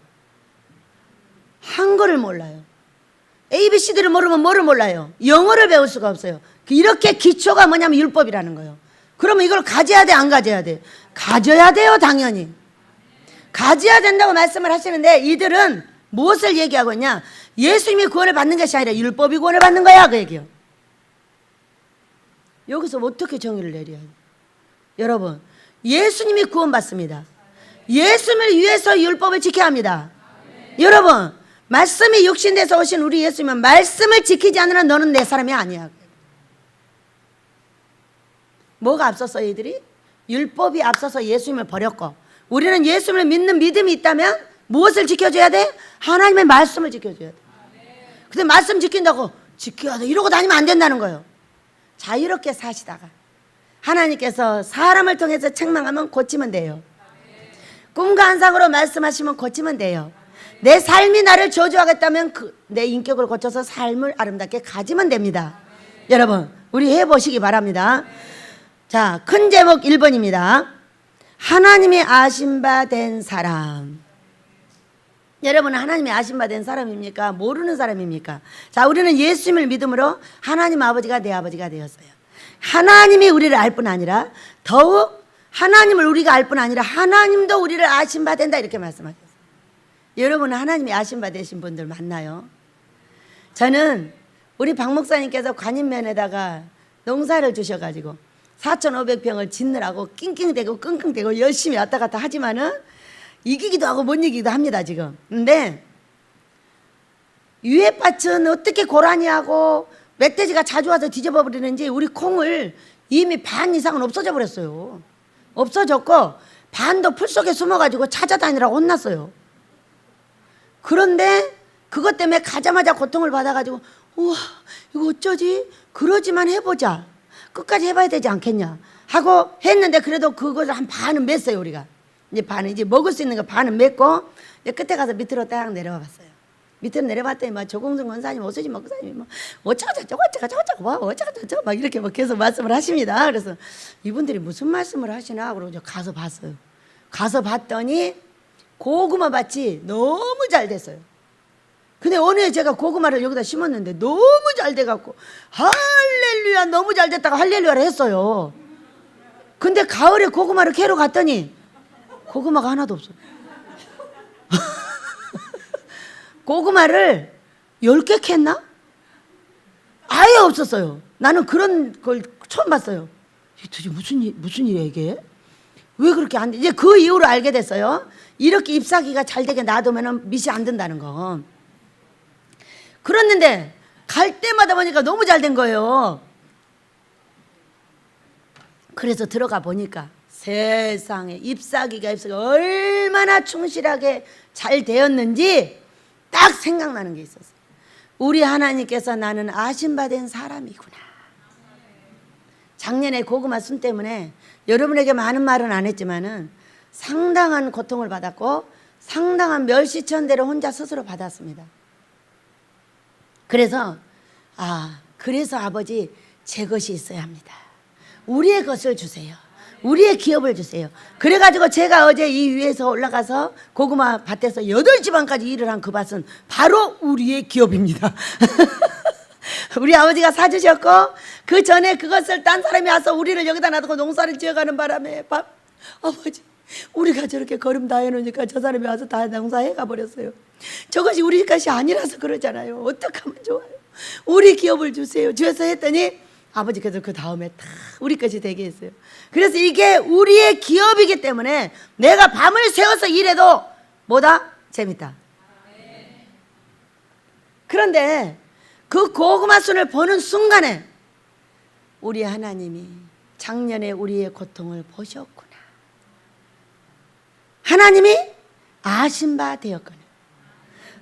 [SPEAKER 1] 한글을 몰라요. ABCD를 모르면 뭐를 몰라요? 영어를 배울 수가 없어요. 이렇게 기초가 뭐냐면 율법이라는 거예요. 그러면 이걸 가져야 돼, 안 가져야 돼? 가져야 돼요, 당연히. 가져야 된다고 말씀을 하시는데 이들은 무엇을 얘기하고 있냐? 예수님이 구원을 받는 것이 아니라 율법이 구원을 받는 거야, 그 얘기요. 여기서 어떻게 정의를 내려요? 여러분, 예수님이 구원받습니다. 예수님을 위해서 율법을 지켜야 합니다. 여러분, 말씀이 육신돼서 오신 우리 예수님은 말씀을 지키지 않으면 너는 내 사람이 아니야. 뭐가 앞서서 이들이? 율법이 앞서서 예수님을 버렸고, 우리는 예수님을 믿는 믿음이 있다면 무엇을 지켜줘야 돼? 하나님의 말씀을 지켜줘야 돼. 근데 말씀 지킨다고 지켜야 돼 이러고 다니면 안 된다는 거예요. 자유롭게 사시다가 하나님께서 사람을 통해서 책망하면 고치면 돼요. 꿈과 환상으로 말씀하시면 고치면 돼요. 내 삶이 나를 저주하겠다면 내 인격을 고쳐서 삶을 아름답게 가지면 됩니다. 여러분, 우리 해보시기 바랍니다. 자, 큰 제목 1번입니다. 하나님이 아신 바 된 사람. 여러분은 하나님이 아신 바 된 사람입니까? 모르는 사람입니까? 자, 우리는 예수님을 믿음으로 하나님 아버지가 내 아버지가 되었어요. 하나님이 우리를 알 뿐 아니라 더욱 하나님을 우리가 알 뿐 아니라 하나님도 우리를 아신 바 된다, 이렇게 말씀하셨어요. 여러분은 하나님이 아신 바 되신 분들 많나요? 저는 우리 박 목사님께서 관인면에다가 농사를 주셔가지고 4,500평을 짓느라고 낑낑대고 끙끙대고 열심히 왔다 갔다 하지만은 이기기도 하고 못 이기기도 합니다, 지금. 근데 유해밭은 어떻게 고라니 하고 멧돼지가 자주 와서 뒤집어 버리는지 우리 콩을 이미 반 이상은 없어져 버렸어요. 없어졌고 반도 풀 속에 숨어가지고 찾아다니라고 혼났어요. 그런데 그것 때문에 가자마자 고통을 받아가지고 우와, 이거 어쩌지? 그러지만 해보자. 끝까지 해봐야 되지 않겠냐 하고 했는데 그래도 그것을 한 반은 맸어요. 우리가 이제 반은 이제 먹을 수 있는 거 반은 맸고, 끝에 가서 밑으로 딱 내려와 봤어요. 밑으로 내려봤더니 막 조공성 권사님, 오수진 목사님이 뭐 어쩌고저쩌고 어쩌고저쩌고 막 이렇게 막 계속 말씀을 하십니다. 그래서 이분들이 무슨 말씀을 하시나 그러고 가서 봤어요. 가서 봤더니 고구마 밭이 너무 잘 됐어요. 근데 어느 해 제가 고구마를 여기다 심었는데 너무 잘 돼갖고 할렐루야 너무 잘 됐다가 할렐루야를 했어요. 근데 가을에 고구마를 캐러 갔더니 고구마가 하나도 없어요. 고구마를 10개 캤나? 아예 없었어요. 나는 그런 걸 처음 봤어요. 도대체 무슨 일이야 이게? 왜 그렇게 안 돼? 이제 그 이후로 알게 됐어요. 이렇게 잎사귀가 잘 되게 놔두면 밑이 안 든다는 거. 그랬는데 갈 때마다 보니까 너무 잘 된 거예요. 그래서 들어가 보니까 세상에 잎사귀가 얼마나 충실하게 잘 되었는지 딱 생각나는 게 있었어요. 우리 하나님께서 나는 아신 바 된 사람이구나. 작년에 고구마 순 때문에 여러분에게 많은 말은 안 했지만은 상당한 고통을 받았고 상당한 멸시천대를 혼자 스스로 받았습니다. 그래서 그래서 아버지 제 것이 있어야 합니다. 우리의 것을 주세요. 우리의 기업을 주세요. 그래가지고 제가 어제 이 위에서 올라가서 고구마 밭에서 8시반까지 일을 한 그 밭은 바로 우리의 기업입니다. 우리 아버지가 사주셨고 그 전에 그것을 딴 사람이 와서 우리를 여기다 놔두고 농사를 지어가는 바람에 아버지 우리가 저렇게 거름 다 해놓으니까 저 사람이 와서 다 농사해 가버렸어요. 저것이 우리 것이 아니라서 그러잖아요. 어떻게 하면 좋아요? 우리 기업을 주세요. 주셔서 했더니 아버지께서 그 다음에 다 우리 것이 되게 했어요. 그래서 이게 우리의 기업이기 때문에 내가 밤을 새워서 일해도 뭐다? 재밌다. 그런데 그 고구마 순을 보는 순간에 우리 하나님이 작년에 우리의 고통을 보셨구나. 하나님이 아신 바 되었거늘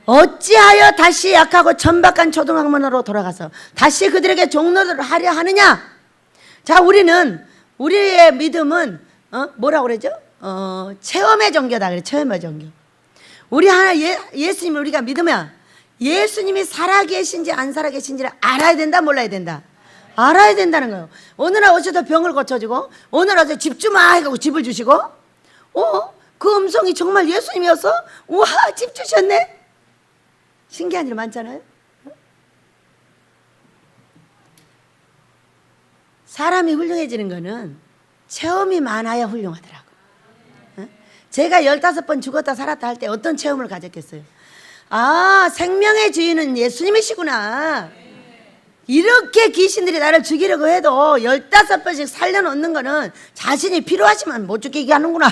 [SPEAKER 1] 어찌하여 다시 약하고 천박한 초등학문으로 돌아가서 다시 그들에게 종노릇을 하려 하느냐. 자, 우리의 믿음은 뭐라고 그러죠? 체험의 종교다 그래. 체험의 종교. 우리 하나 예수님을 우리가 믿으면 예수님이 살아계신지 안 살아계신지를 알아야 된다, 몰라야 된다? 알아야 된다는 거예요. 어느 날 오셔서 병을 고쳐주고, 어느 날 와서 집 주마 해가지고 집을 주시고, 그 음성이 정말 예수님이어서, 우와, 집 주셨네? 신기한 일 많잖아요. 사람이 훌륭해지는 거는 체험이 많아야 훌륭하더라고. 제가 15번 죽었다 살았다 할 때 어떤 체험을 가졌겠어요? 아, 생명의 주인은 예수님이시구나. 이렇게 귀신들이 나를 죽이려고 해도 15번씩 살려놓는 거는 자신이 필요하시면 못 죽이게 하는구나.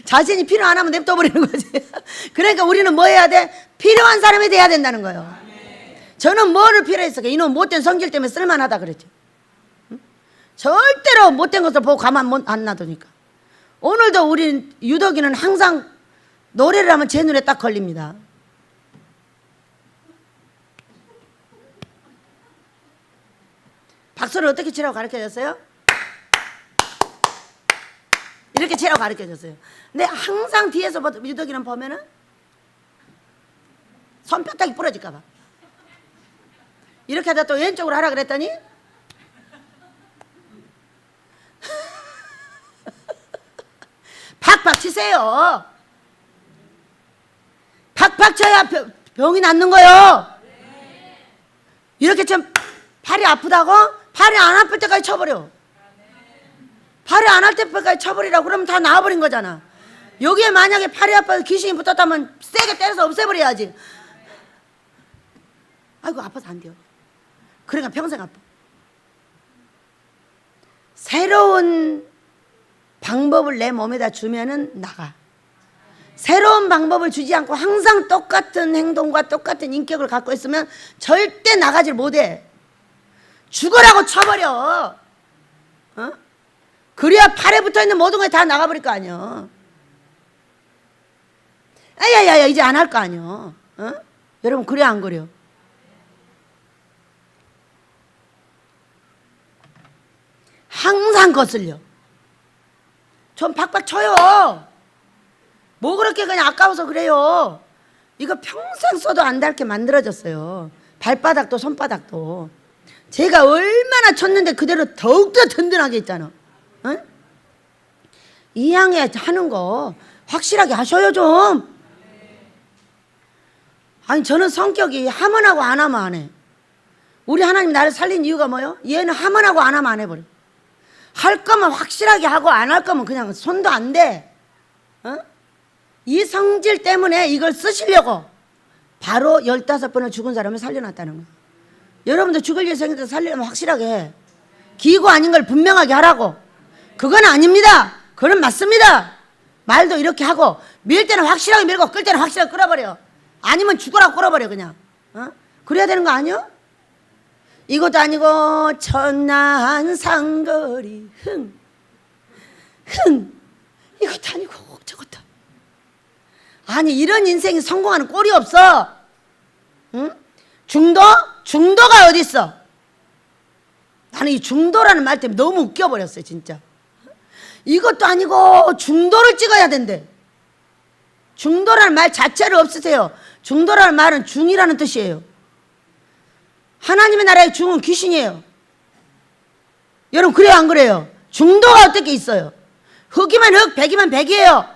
[SPEAKER 1] 자신이 필요 안 하면 냅둬버리는 거지. 그러니까 우리는 뭐 해야 돼? 필요한 사람이 돼야 된다는 거예요. 저는 뭐를 필요했어요? 이놈 못된 성질 때문에 쓸만하다 그랬죠. 절대로 못된 것을 보고 가만 안 놔두니까. 오늘도 우리 유덕이는 항상 노래를 하면 제 눈에 딱 걸립니다. 박수를 어떻게 치라고 가르쳐줬어요? 이렇게 치라고 가르쳐줬어요. 근데 항상 뒤에서 유덕이는 보면은 손뼉닥이 부러질까봐 이렇게 하다 또 왼쪽으로 하라 그랬더니 팍팍 치세요. 팍팍 쳐야 병이 낫는 거요. 이렇게 좀 팔이 아프다고? 팔이 안 아플 때까지 쳐버려. 팔이 안 할 때까지 쳐버리라고 그러면 다 나아버린 거잖아. 여기에 만약에 팔이 아파서 귀신이 붙었다면 세게 때려서 없애버려야지. 아이고, 아파서 안 돼요. 그러니까 평생 아파. 새로운 방법을 내 몸에다 주면은 나가. 새로운 방법을 주지 않고 항상 똑같은 행동과 똑같은 인격을 갖고 있으면 절대 나가질 못해. 죽으라고 쳐버려. 그래야 팔에 붙어있는 모든 게 다 나가버릴 거 아니야. 야야야, 이제 안 할 거 아니야. 여러분, 그래 안 그래요? 항상 거슬려. 좀 팍팍 쳐요. 뭐 그렇게 그냥 아까워서 그래요. 이거 평생 써도 안 닳게 만들어졌어요. 발바닥도 손바닥도. 제가 얼마나 쳤는데 그대로 더욱더 든든하게 있잖아. 응? 이 향에 하는 거 확실하게 하셔요 좀. 아니, 저는 성격이 하면 하고 안 하면 안 해. 우리 하나님 나를 살린 이유가 뭐예요? 얘는 하면 하고 안 하면 안 해버려. 할 거면 확실하게 하고 안 할 거면 그냥 손도 안 대. 이 성질 때문에 이걸 쓰시려고 바로 15번을 죽은 사람을 살려놨다는 거예요. 여러분도 죽을 일 생겨서 살리려면 확실하게 해. 기고 아닌 걸 분명하게 하라고. 그건 아닙니다. 그건 맞습니다. 말도 이렇게 하고 밀 때는 확실하게 밀고 끌 때는 확실하게 끌어버려. 아니면 죽으라고 끌어버려 그냥. 그래야 되는 거 아니요? 이것도 아니고 천난 상거리 흥 이것도 아니고 저것도. 아니, 이런 인생이 성공하는 꼴이 없어. 응? 중도가 어디 있어? 나는 이 중도라는 말 때문에 너무 웃겨버렸어요 진짜. 이것도 아니고 중도를 찍어야 된대. 중도라는 말 자체를 없으세요. 중도라는 말은 중이라는 뜻이에요. 하나님의 나라의 중은 귀신이에요. 여러분, 그래요 안 그래요? 중도가 어떻게 있어요? 흑이면 흑, 백이면 백이에요.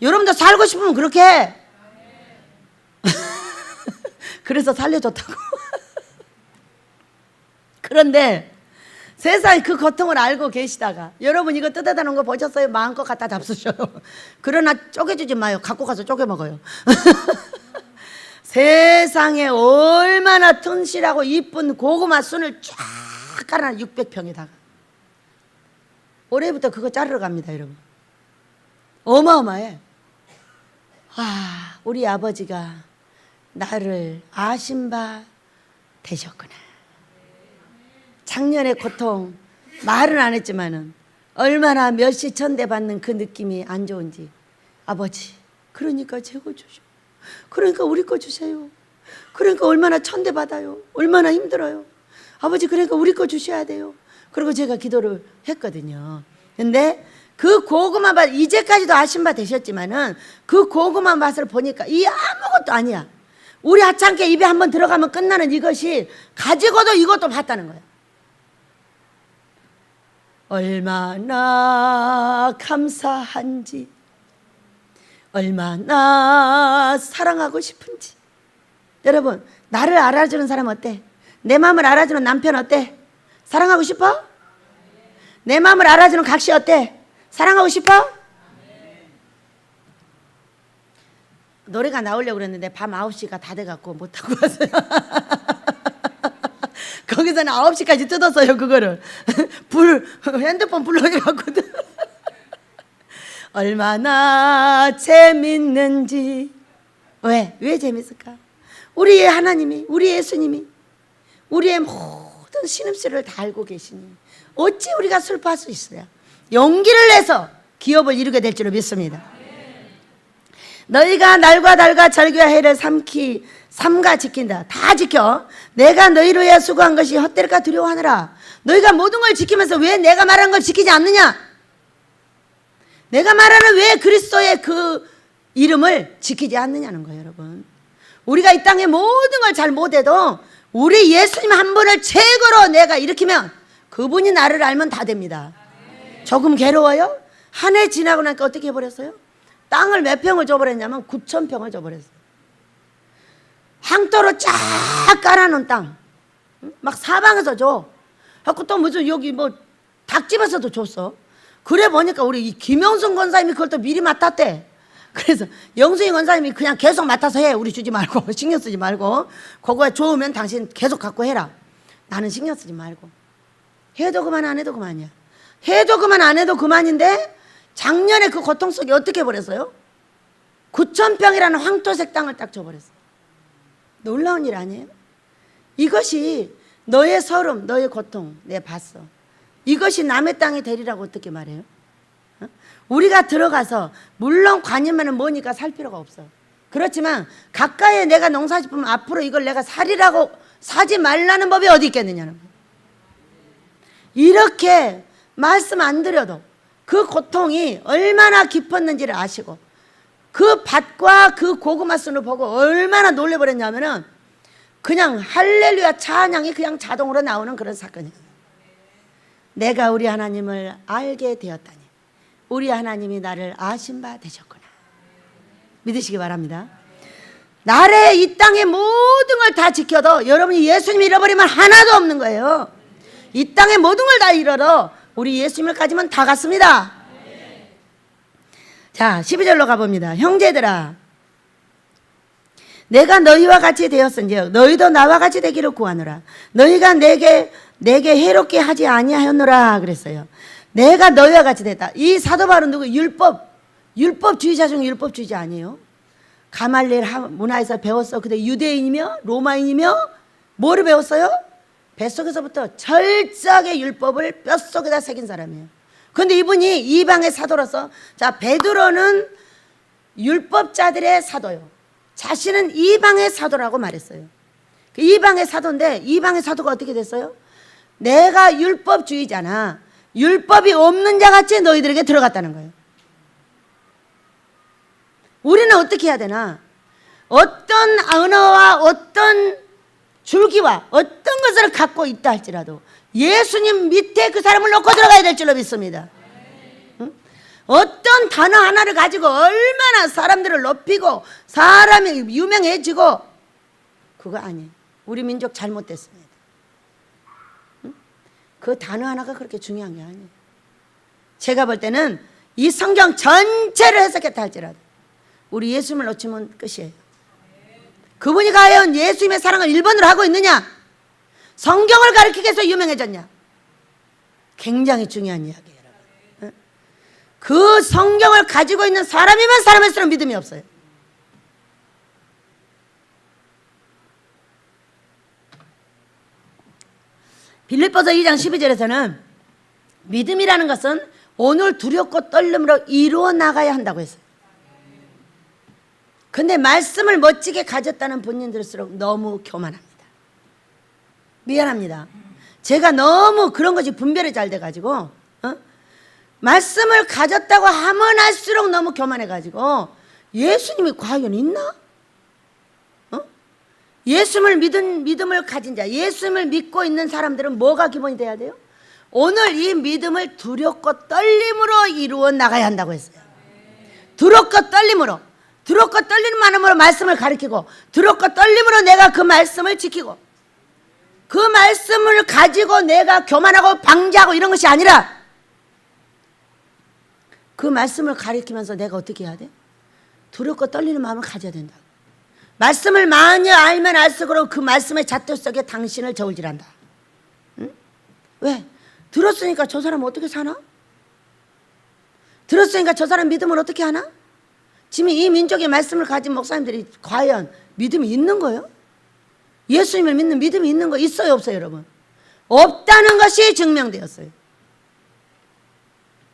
[SPEAKER 1] 여러분도 살고 싶으면 그렇게 해. 그래서 살려줬다고. 그런데 세상에 그 고통을 알고 계시다가 여러분 이거 뜯어다 놓은 거 보셨어요? 마음껏 갖다 잡수셔요. 그러나 쪼개주지 마요. 갖고 가서 쪼개 먹어요. 세상에 얼마나 튼실하고 이쁜 고구마 순을 쫙 깔아놔. 600평에다가 올해부터 그거 자르러 갑니다 여러분. 어마어마해. 아, 우리 아버지가 나를 아신 바 되셨구나. 작년의 고통 말은 안 했지만은 얼마나 멸시 천대받는 그 느낌이 안 좋은지. 아버지, 그러니까 제 거 주셔. 그러니까 우리 거 주세요. 그러니까 얼마나 천대받아요. 얼마나 힘들어요. 아버지, 그러니까 우리 거 주셔야 돼요. 그리고 제가 기도를 했거든요. 근데 그 고구마 밭, 이제까지도 아신 바 되셨지만은 그 고구마 맛을 보니까 이 아무것도 아니야. 우리 하찮게 입에 한번 들어가면 끝나는 이것이 가지고도 이것도 봤다는 거야. 얼마나 감사한지, 얼마나 사랑하고 싶은지. 여러분, 나를 알아주는 사람 어때? 내 마음을 알아주는 남편 어때? 사랑하고 싶어? 내 마음을 알아주는 각시 어때? 사랑하고 싶어? 노래가 나오려고 그랬는데 밤 9시가 다 돼갖고 못하고 왔어요. 거기서는 9시까지 뜯었어요, 그거를. 핸드폰 불러내갖고. 얼마나 재밌는지. 왜 재밌을까? 우리의 하나님이, 우리 예수님이 우리의 모든 신음수를 다 알고 계시니 어찌 우리가 슬퍼할 수 있어요? 용기를 내서 기업을 이루게 될 줄로 믿습니다. 너희가 날과 달과 절기와 해를 삼가 지킨다. 다 지켜. 내가 너희로 위하여 수고한 것이 헛될까 두려워하느라. 너희가 모든 걸 지키면서 왜 내가 말하는 걸 지키지 않느냐? 내가 말하는 왜 그리스도의 그 이름을 지키지 않느냐는 거예요, 여러분. 우리가 이 땅에 모든 걸 잘 못해도 우리 예수님 한 분을 최고로 내가 일으키면 그분이 나를 알면 다 됩니다. 조금 괴로워요? 한 해 지나고 나니까 어떻게 해버렸어요? 땅을 몇 평을 줘버렸냐면 9,000평을 줘버렸어요. 황토로 쫙 깔아놓은 땅. 막 사방에서 줘. 그래서 또 무슨 여기 뭐 닭집에서도 줬어. 그래 보니까 우리 김영순 권사님이 그걸 또 미리 맡았대. 그래서 영순이 권사님이 그냥 계속 맡아서 해. 우리 주지 말고 신경 쓰지 말고. 그거에 좋으면 당신 계속 갖고 해라. 나는 신경 쓰지 말고. 해도 그만 안 해도 그만이야. 해도 그만 안 해도 그만인데 작년에 그 고통 속에 어떻게 버렸어요? 9,000평이라는 황토색 땅을 딱 줘버렸어. 놀라운 일 아니에요? 이것이 너의 서름, 너의 고통, 내 봤어. 이것이 남의 땅이 되리라고 어떻게 말해요? 어? 우리가 들어가서 물론 관이면은 뭐니까 살 필요가 없어. 그렇지만 가까이에 내가 농사 짓으면 앞으로 이걸 내가 살이라고 사지 말라는 법이 어디 있겠느냐는 거예요. 이렇게 말씀 안 드려도 그 고통이 얼마나 깊었는지를 아시고 그 밭과 그 고구마 순을 보고 얼마나 놀래버렸냐면은 그냥 할렐루야 찬양이 그냥 자동으로 나오는 그런 사건이에요. 내가 우리 하나님을 알게 되었다니 우리 하나님이 나를 아신 바 되셨구나. 믿으시기 바랍니다. 나의 이 땅의 모든 걸 다 지켜도 여러분이 예수님 잃어버리면 하나도 없는 거예요. 이 땅의 모든 걸 다 잃어도 우리 예수님을 가지면 다 갔습니다. 자, 12절로 가봅니다. 형제들아, 내가 너희와 같이 되었은즉 너희도 나와 같이 되기를 구하노라. 너희가 내게 해롭게 하지 아니하였노라 그랬어요. 내가 너희와 같이 됐다. 이 사도 바울은 누구? 율법주의자 중에 율법주의자 아니에요? 가말리엘 문화에서 배웠어. 근데 유대인이며 로마인이며 뭐를 배웠어요? 뱃속에서부터 철저하게 율법을 뼛속에다 새긴 사람이에요. 그런데 이분이 이방의 사도로서, 자, 베드로는 율법자들의 사도요, 자신은 이방의 사도라고 말했어요. 그 이방의 사도인데 이방의 사도가 어떻게 됐어요? 내가 율법주의잖아. 율법이 없는 자같이 너희들에게 들어갔다는 거예요. 우리는 어떻게 해야 되나? 어떤 언어와 어떤 줄기와 어떤 것을 갖고 있다 할지라도 예수님 밑에 그 사람을 놓고 들어가야 될 줄로 믿습니다. 응? 어떤 단어 하나를 가지고 얼마나 사람들을 높이고 사람이 유명해지고, 그거 아니에요. 우리 민족 잘못됐습니다. 응? 그 단어 하나가 그렇게 중요한 게 아니에요. 제가 볼 때는 이 성경 전체를 해석했다 할지라도 우리 예수님을 놓치면 끝이에요. 그분이 과연 예수님의 사랑을 1번으로 하고 있느냐? 성경을 가르치기 위해서 유명해졌냐? 굉장히 중요한 이야기예요, 여러분. 그 성경을 가지고 있는 사람이면 사람일수록 믿음이 없어요. 빌립보서 2장 12절에서는 믿음이라는 것은 오늘 두렵고 떨림으로 이루어 나가야 한다고 했어요. 근데 말씀을 멋지게 가졌다는 본인들일수록 너무 교만합니다. 미안합니다. 제가 너무 그런 것이 분별이 잘 돼가지고 말씀을 가졌다고 하면 할수록 너무 교만해가지고 예수님이 과연 있나? 예수님을 믿음을 가진 자, 예수님을 믿고 있는 사람들은 뭐가 기본이 돼야 돼요? 오늘 이 믿음을 두렵고 떨림으로 이루어 나가야 한다고 했어요. 두렵고 떨림으로, 두렵고 떨리는 마음으로 말씀을 가리키고, 두렵고 떨림으로 내가 그 말씀을 지키고, 그 말씀을 가지고 내가 교만하고 방지하고 이런 것이 아니라 그 말씀을 가리키면서 내가 어떻게 해야 돼? 두렵고 떨리는 마음을 가져야 된다. 말씀을 많이 알면 알수록 그 말씀의 잣대 속에 당신을 저울질한다. 응? 왜? 들었으니까 저 사람 어떻게 사나? 들었으니까 저 사람 믿음을 어떻게 하나? 지금 이 민족의 말씀을 가진 목사님들이 과연 믿음이 있는 거예요? 예수님을 믿는 믿음이 있는 거 있어요, 없어요, 여러분? 없다는 것이 증명되었어요.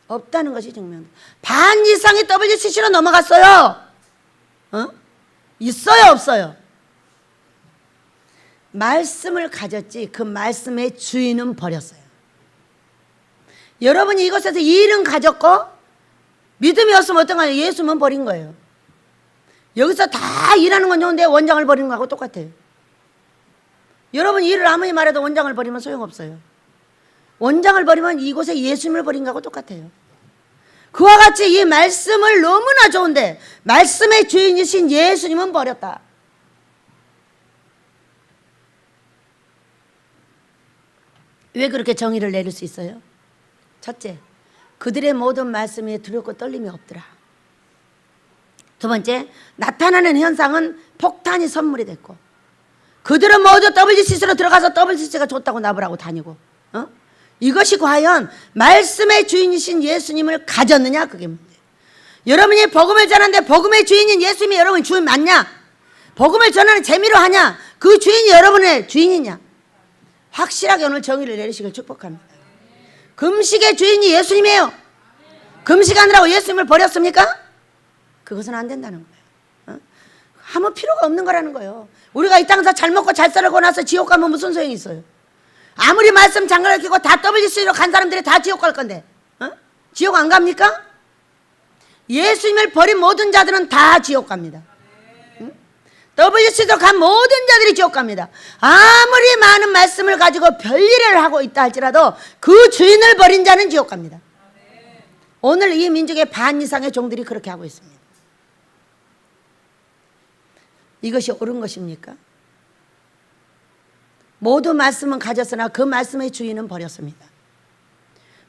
[SPEAKER 1] 없다는 것이 증명돼요. 반 이상이 WCC로 넘어갔어요. 있어요, 없어요? 말씀을 가졌지 그 말씀의 주인은 버렸어요. 여러분이 이곳에서 일은 가졌고 믿음이 없으면 어떤 거예요? 예수만 버린 거예요. 여기서 다 일하는 건 좋은데 원장을 버리는 거하고 똑같아요. 여러분 일을 아무리 말해도 원장을 버리면 소용없어요. 원장을 버리면 이곳에 예수님을 버린 거하고 똑같아요. 그와 같이 이 말씀을 너무나 좋은데 말씀의 주인이신 예수님은 버렸다. 왜 그렇게 정의를 내릴 수 있어요? 첫째, 그들의 모든 말씀에 두렵고 떨림이 없더라. 두 번째, 나타나는 현상은 폭탄이 선물이 됐고, 그들은 모두 WCC로 들어가서 WCC가 좋다고 나부라고 다니고, 이것이 과연 말씀의 주인이신 예수님을 가졌느냐? 그게 문제예요. 여러분이 복음을 전하는데 복음의 주인인 예수님이 여러분 주인 맞냐? 복음을 전하는 재미로 하냐? 그 주인이 여러분의 주인이냐? 확실하게 오늘 정의를 내리시길 축복합니다. 금식의 주인이 예수님이에요. 금식하느라고 예수님을 버렸습니까? 그것은 안 된다는 거예요. 아무 필요가 없는 거라는 거예요. 우리가 이 땅에서 잘 먹고 잘 살고 나서 지옥 가면 무슨 소용이 있어요? 아무리 말씀 장가를 끼고 다 WCC로 간 사람들이 다 지옥 갈 건데 지옥 안 갑니까? 예수님을 버린 모든 자들은 다 지옥 갑니다. WCC로 간 모든 자들이 지옥 갑니다. 아무리 많은 말씀을 가지고 별일을 하고 있다 할지라도 그 주인을 버린 자는 지옥 갑니다. 오늘 이 민족의 반 이상의 종들이 그렇게 하고 있습니다. 이것이 옳은 것입니까? 모두 말씀은 가졌으나 그 말씀의 주인은 버렸습니다.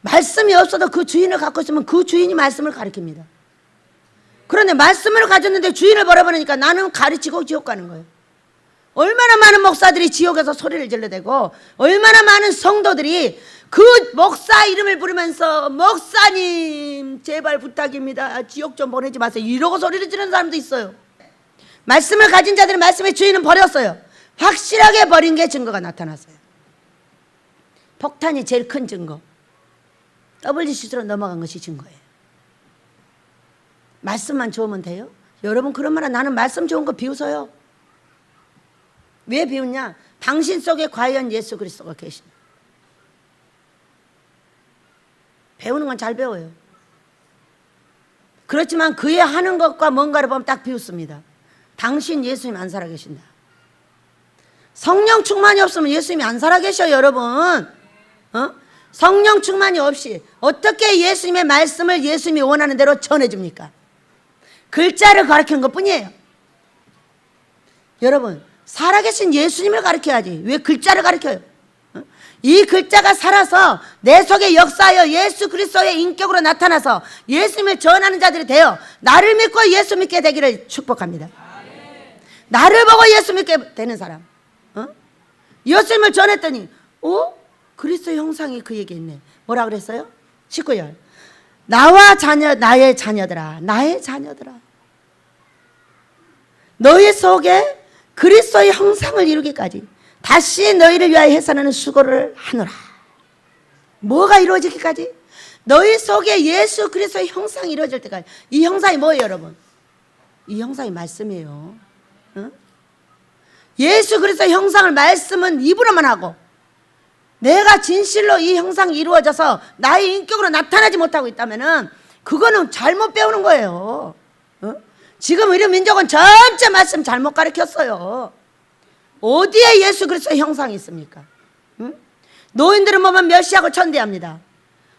[SPEAKER 1] 말씀이 없어도 그 주인을 갖고 있으면 그 주인이 말씀을 가르칩니다. 그런데 말씀을 가졌는데 주인을 버려버리니까 나는 가르치고 지옥 가는 거예요. 얼마나 많은 목사들이 지옥에서 소리를 질러대고 얼마나 많은 성도들이 그 목사 이름을 부르면서 목사님 제발 부탁입니다, 지옥 좀 보내지 마세요, 이러고 소리를 지르는 사람도 있어요. 말씀을 가진 자들은 말씀의 주인은 버렸어요. 확실하게 버린 게 증거가 나타났어요. 폭탄이 제일 큰 증거, WCC로 넘어간 것이 증거예요. 말씀만 좋으면 돼요? 여러분 그런 말은 나는 말씀 좋은 거 비웃어요. 왜 비웃냐? 당신 속에 과연 예수 그리스도가 계십니다. 배우는 건 잘 배워요. 그렇지만 그의 하는 것과 뭔가를 보면 딱 비웃습니다. 당신 예수님 안 살아계신다. 성령 충만이 없으면 예수님이 안 살아계셔 여러분. 성령 충만이 없이 어떻게 예수님의 말씀을 예수님이 원하는 대로 전해줍니까? 글자를 가르치는 것뿐이에요. 여러분 살아계신 예수님을 가르쳐야지 왜 글자를 가르쳐요? 이 글자가 살아서 내 속에 역사하여 예수 그리스도의 인격으로 나타나서 예수님을 전하는 자들이 되어 나를 믿고 예수 믿게 되기를 축복합니다. 나를 보고 예수 믿게 되는 사람, 예수님을 전했더니 그리스도의 형상이 그에게 있네. 뭐라 그랬어요? 19절 나와 자녀, 나의 자녀들아, 나의 자녀들아, 너희 속에 그리스도의 형상을 이루기까지 다시 너희를 위하여 해산하는 수고를 하노라. 뭐가 이루어지기까지? 너희 속에 예수 그리스도의 형상이 이루어질 때까지. 이 형상이 뭐예요, 여러분? 이 형상이 말씀이에요. 응? 예수 그리스도의 형상을 말씀은 입으로만 하고, 내가 진실로 이 형상이 이루어져서 나의 인격으로 나타나지 못하고 있다면은 그거는 잘못 배우는 거예요. 응? 지금 우리 민족은 전체 말씀 잘못 가르쳤어요. 어디에 예수 그리스도의 형상이 있습니까? 응? 노인들은 보면 멸시하고 천대합니다.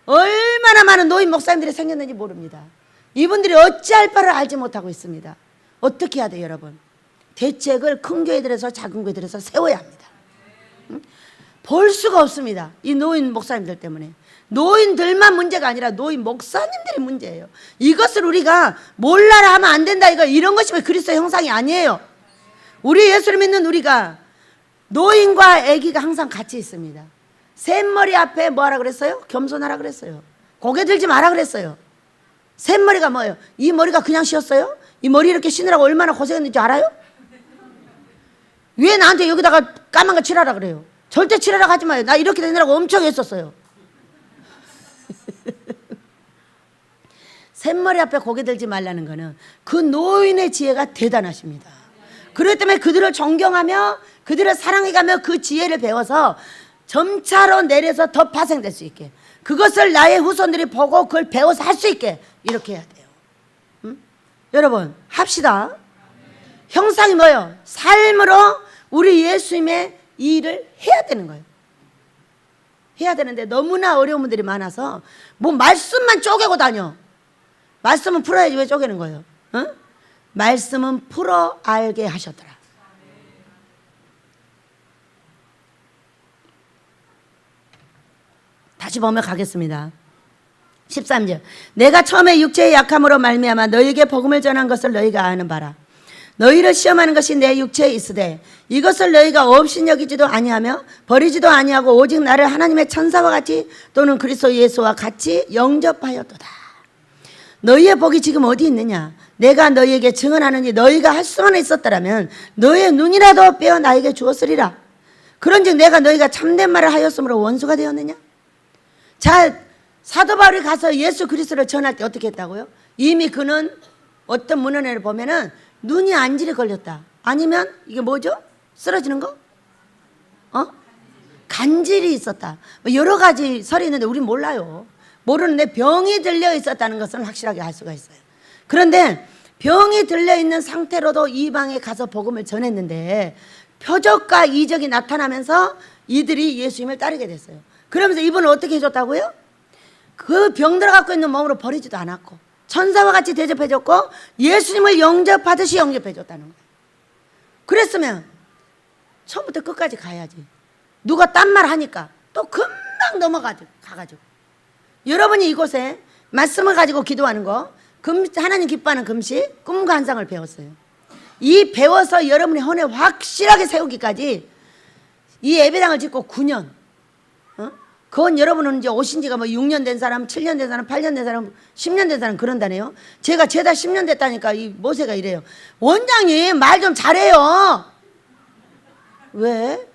[SPEAKER 1] 얼마나 많은 노인 목사님들이 생겼는지 모릅니다. 이분들이 어찌할 바를 알지 못하고 있습니다. 어떻게 해야 돼요, 여러분? 대책을 큰 교회들에서 작은 교회들에서 세워야 합니다. 응? 볼 수가 없습니다. 이 노인 목사님들 때문에. 노인들만 문제가 아니라 노인 목사님들이 문제예요. 이것을 우리가 몰라라 하면 안 된다, 이런 것이 그리스도의 형상이 아니에요. 우리 예수를 믿는 우리가 노인과 아기가 항상 같이 있습니다. 샘머리 앞에 뭐하라 그랬어요? 겸손하라 그랬어요. 고개 들지 마라 그랬어요. 샘머리가 뭐예요? 이 머리가 그냥 씌었어요? 이 머리 이렇게 씌느라고 얼마나 고생했는지 알아요? 왜 나한테 여기다가 까만 거 칠하라 그래요? 절대 칠하라고 하지 마요. 나 이렇게 되느라고 엄청 했었어요. 샘머리 앞에 고개 들지 말라는 거는 그 노인의 지혜가 대단하십니다. 그렇기 때문에 그들을 존경하며 그들을 사랑해가며 그 지혜를 배워서 점차로 내려서 더 파생될 수 있게, 그것을 나의 후손들이 보고 그걸 배워서 할 수 있게 이렇게 해야 돼요. 응? 여러분 합시다. 형상이 뭐예요? 삶으로 우리 예수님의 일을 해야 되는 거예요. 해야 되는데 너무나 어려운 분들이 많아서 뭐 말씀만 쪼개고 다녀. 말씀은 풀어야지 왜 쪼개는 거예요? 응? 말씀은 풀어 알게 하셨더라. 다시 보며 가겠습니다. 13절. 내가 처음에 육체의 약함으로 말미암아 너희에게 복음을 전한 것을 너희가 아는 바라. 너희를 시험하는 것이 내 육체에 있으되 이것을 너희가 업신여기지도 아니하며 버리지도 아니하고 오직 나를 하나님의 천사와 같이 또는 그리스도 예수와 같이 영접하였도다. 너희의 복이 지금 어디 있느냐? 내가 너희에게 증언하느니 너희가 할 수만 있었더라면 너희의 눈이라도 빼어 나에게 주었으리라. 그런즉 내가 너희가 참된 말을 하였으므로 원수가 되었느냐? 자, 사도 바울이 가서 예수 그리스도를 전할 때 어떻게 했다고요? 이미 그는 어떤 문헌에를 보면은 눈이 안질이 걸렸다. 아니면 이게 뭐죠? 쓰러지는 거? 간질이 있었다. 뭐 여러 가지 설이 있는데 우린 몰라요. 모르는데 병이 들려 있었다는 것은 확실하게 알 수가 있어요. 그런데 병이 들려 있는 상태로도 이방에 가서 복음을 전했는데 표적과 이적이 나타나면서 이들이 예수님을 따르게 됐어요. 그러면서 이분을 어떻게 해줬다고요? 그 병들어 갖고 있는 몸으로 버리지도 않았고 천사와 같이 대접해줬고 예수님을 영접하듯이 영접해줬다는 거예요. 그랬으면 처음부터 끝까지 가야지. 누가 딴 말 하니까 또 금방 넘어가가지고. 여러분이 이곳에 말씀을 가지고 기도하는 거, 하나님 기뻐하는 금식, 꿈과 환상을 배웠어요. 이 배워서 여러분의 헌에 확실하게 세우기까지 이 예배당을 짓고 9년, 그건 여러분은 이제 오신 지가 뭐 6년 된 사람, 7년 된 사람, 8년 된 사람, 10년 된 사람 그런다네요. 제가 죄다 10년 됐다니까 이 모세가 이래요. 원장님 말 좀 잘해요. 왜?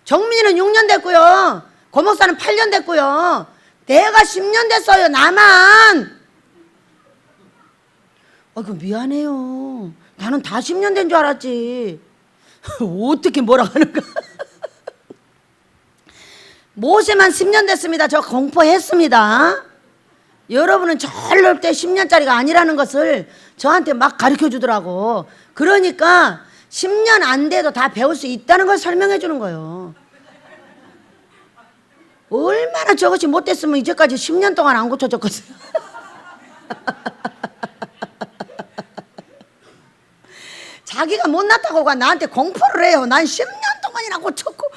[SPEAKER 1] 정민이는 6년 됐고요. 고목사는 8년 됐고요. 내가 10년 됐어요. 나만. 그 미안해요. 나는 다 10년 된 줄 알았지. 어떻게 뭐라 하는가. 모세만 10년 됐습니다. 저 공포했습니다. 여러분은 절로 때 10년짜리가 아니라는 것을 저한테 막 가르쳐 주더라고. 그러니까 10년 안 돼도 다 배울 수 있다는 걸 설명해 주는 거예요. 얼마나 저것이 못됐으면 이제까지 10년 동안 안 고쳐졌겠어요. 자기가 못났다고 나한테 공포를 해요. 난 10년 동안이나 고쳤고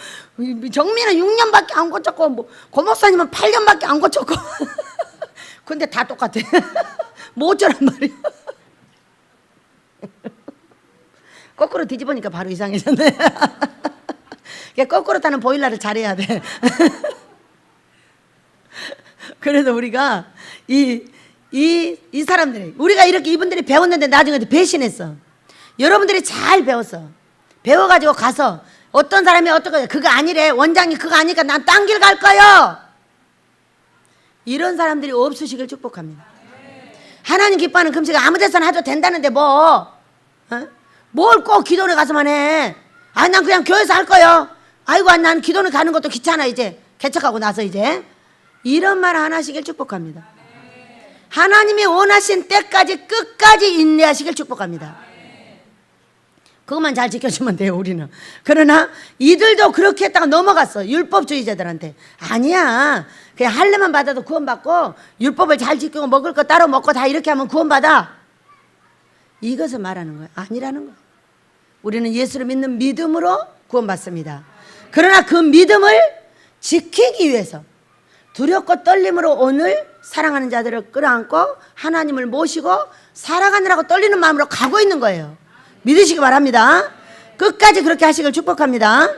[SPEAKER 1] 정민은 6년밖에 안 고쳤고 뭐 고목사님은 8년밖에 안 고쳤고 근데 다 똑같아. 뭐 어쩌란 말이야. 거꾸로 뒤집으니까 바로 이상해졌네. 거꾸로 타는 보일러를 잘해야 돼. 그래서 우리가 이 사람들이 우리가 이렇게 이분들이 배웠는데 나중에 배신했어. 여러분들이 잘 배웠어. 배워가지고 가서 어떤 사람이 어떻게 그거 아니래. 원장님 그거 아니까 난 딴 길 갈 거요. 이런 사람들이 없으시길 축복합니다. 하나님 기뻐하는 금식 아무 데서나 해도 된다는데 뭐 뭘 꼭 기도를 가서만 해. 아, 난 그냥 교회에서 할 거요. 아이고, 난 기도를 가는 것도 귀찮아 이제 개척하고 나서 이제. 이런 말 안 하시길 축복합니다. 하나님이 원하신 때까지 끝까지 인내하시길 축복합니다. 그것만 잘 지켜주면 돼요, 우리는. 그러나 이들도 그렇게 했다가 넘어갔어, 율법주의자들한테. 아니야, 그냥 할례만 받아도 구원받고 율법을 잘 지키고 먹을 거 따로 먹고 다 이렇게 하면 구원받아. 이것을 말하는 거예요. 아니라는 거예요. 우리는 예수를 믿는 믿음으로 구원받습니다. 그러나 그 믿음을 지키기 위해서 두렵고 떨림으로 오늘 사랑하는 자들을 끌어안고 하나님을 모시고 살아가느라고 떨리는 마음으로 가고 있는 거예요. 믿으시기 바랍니다. 끝까지 그렇게 하시길 축복합니다.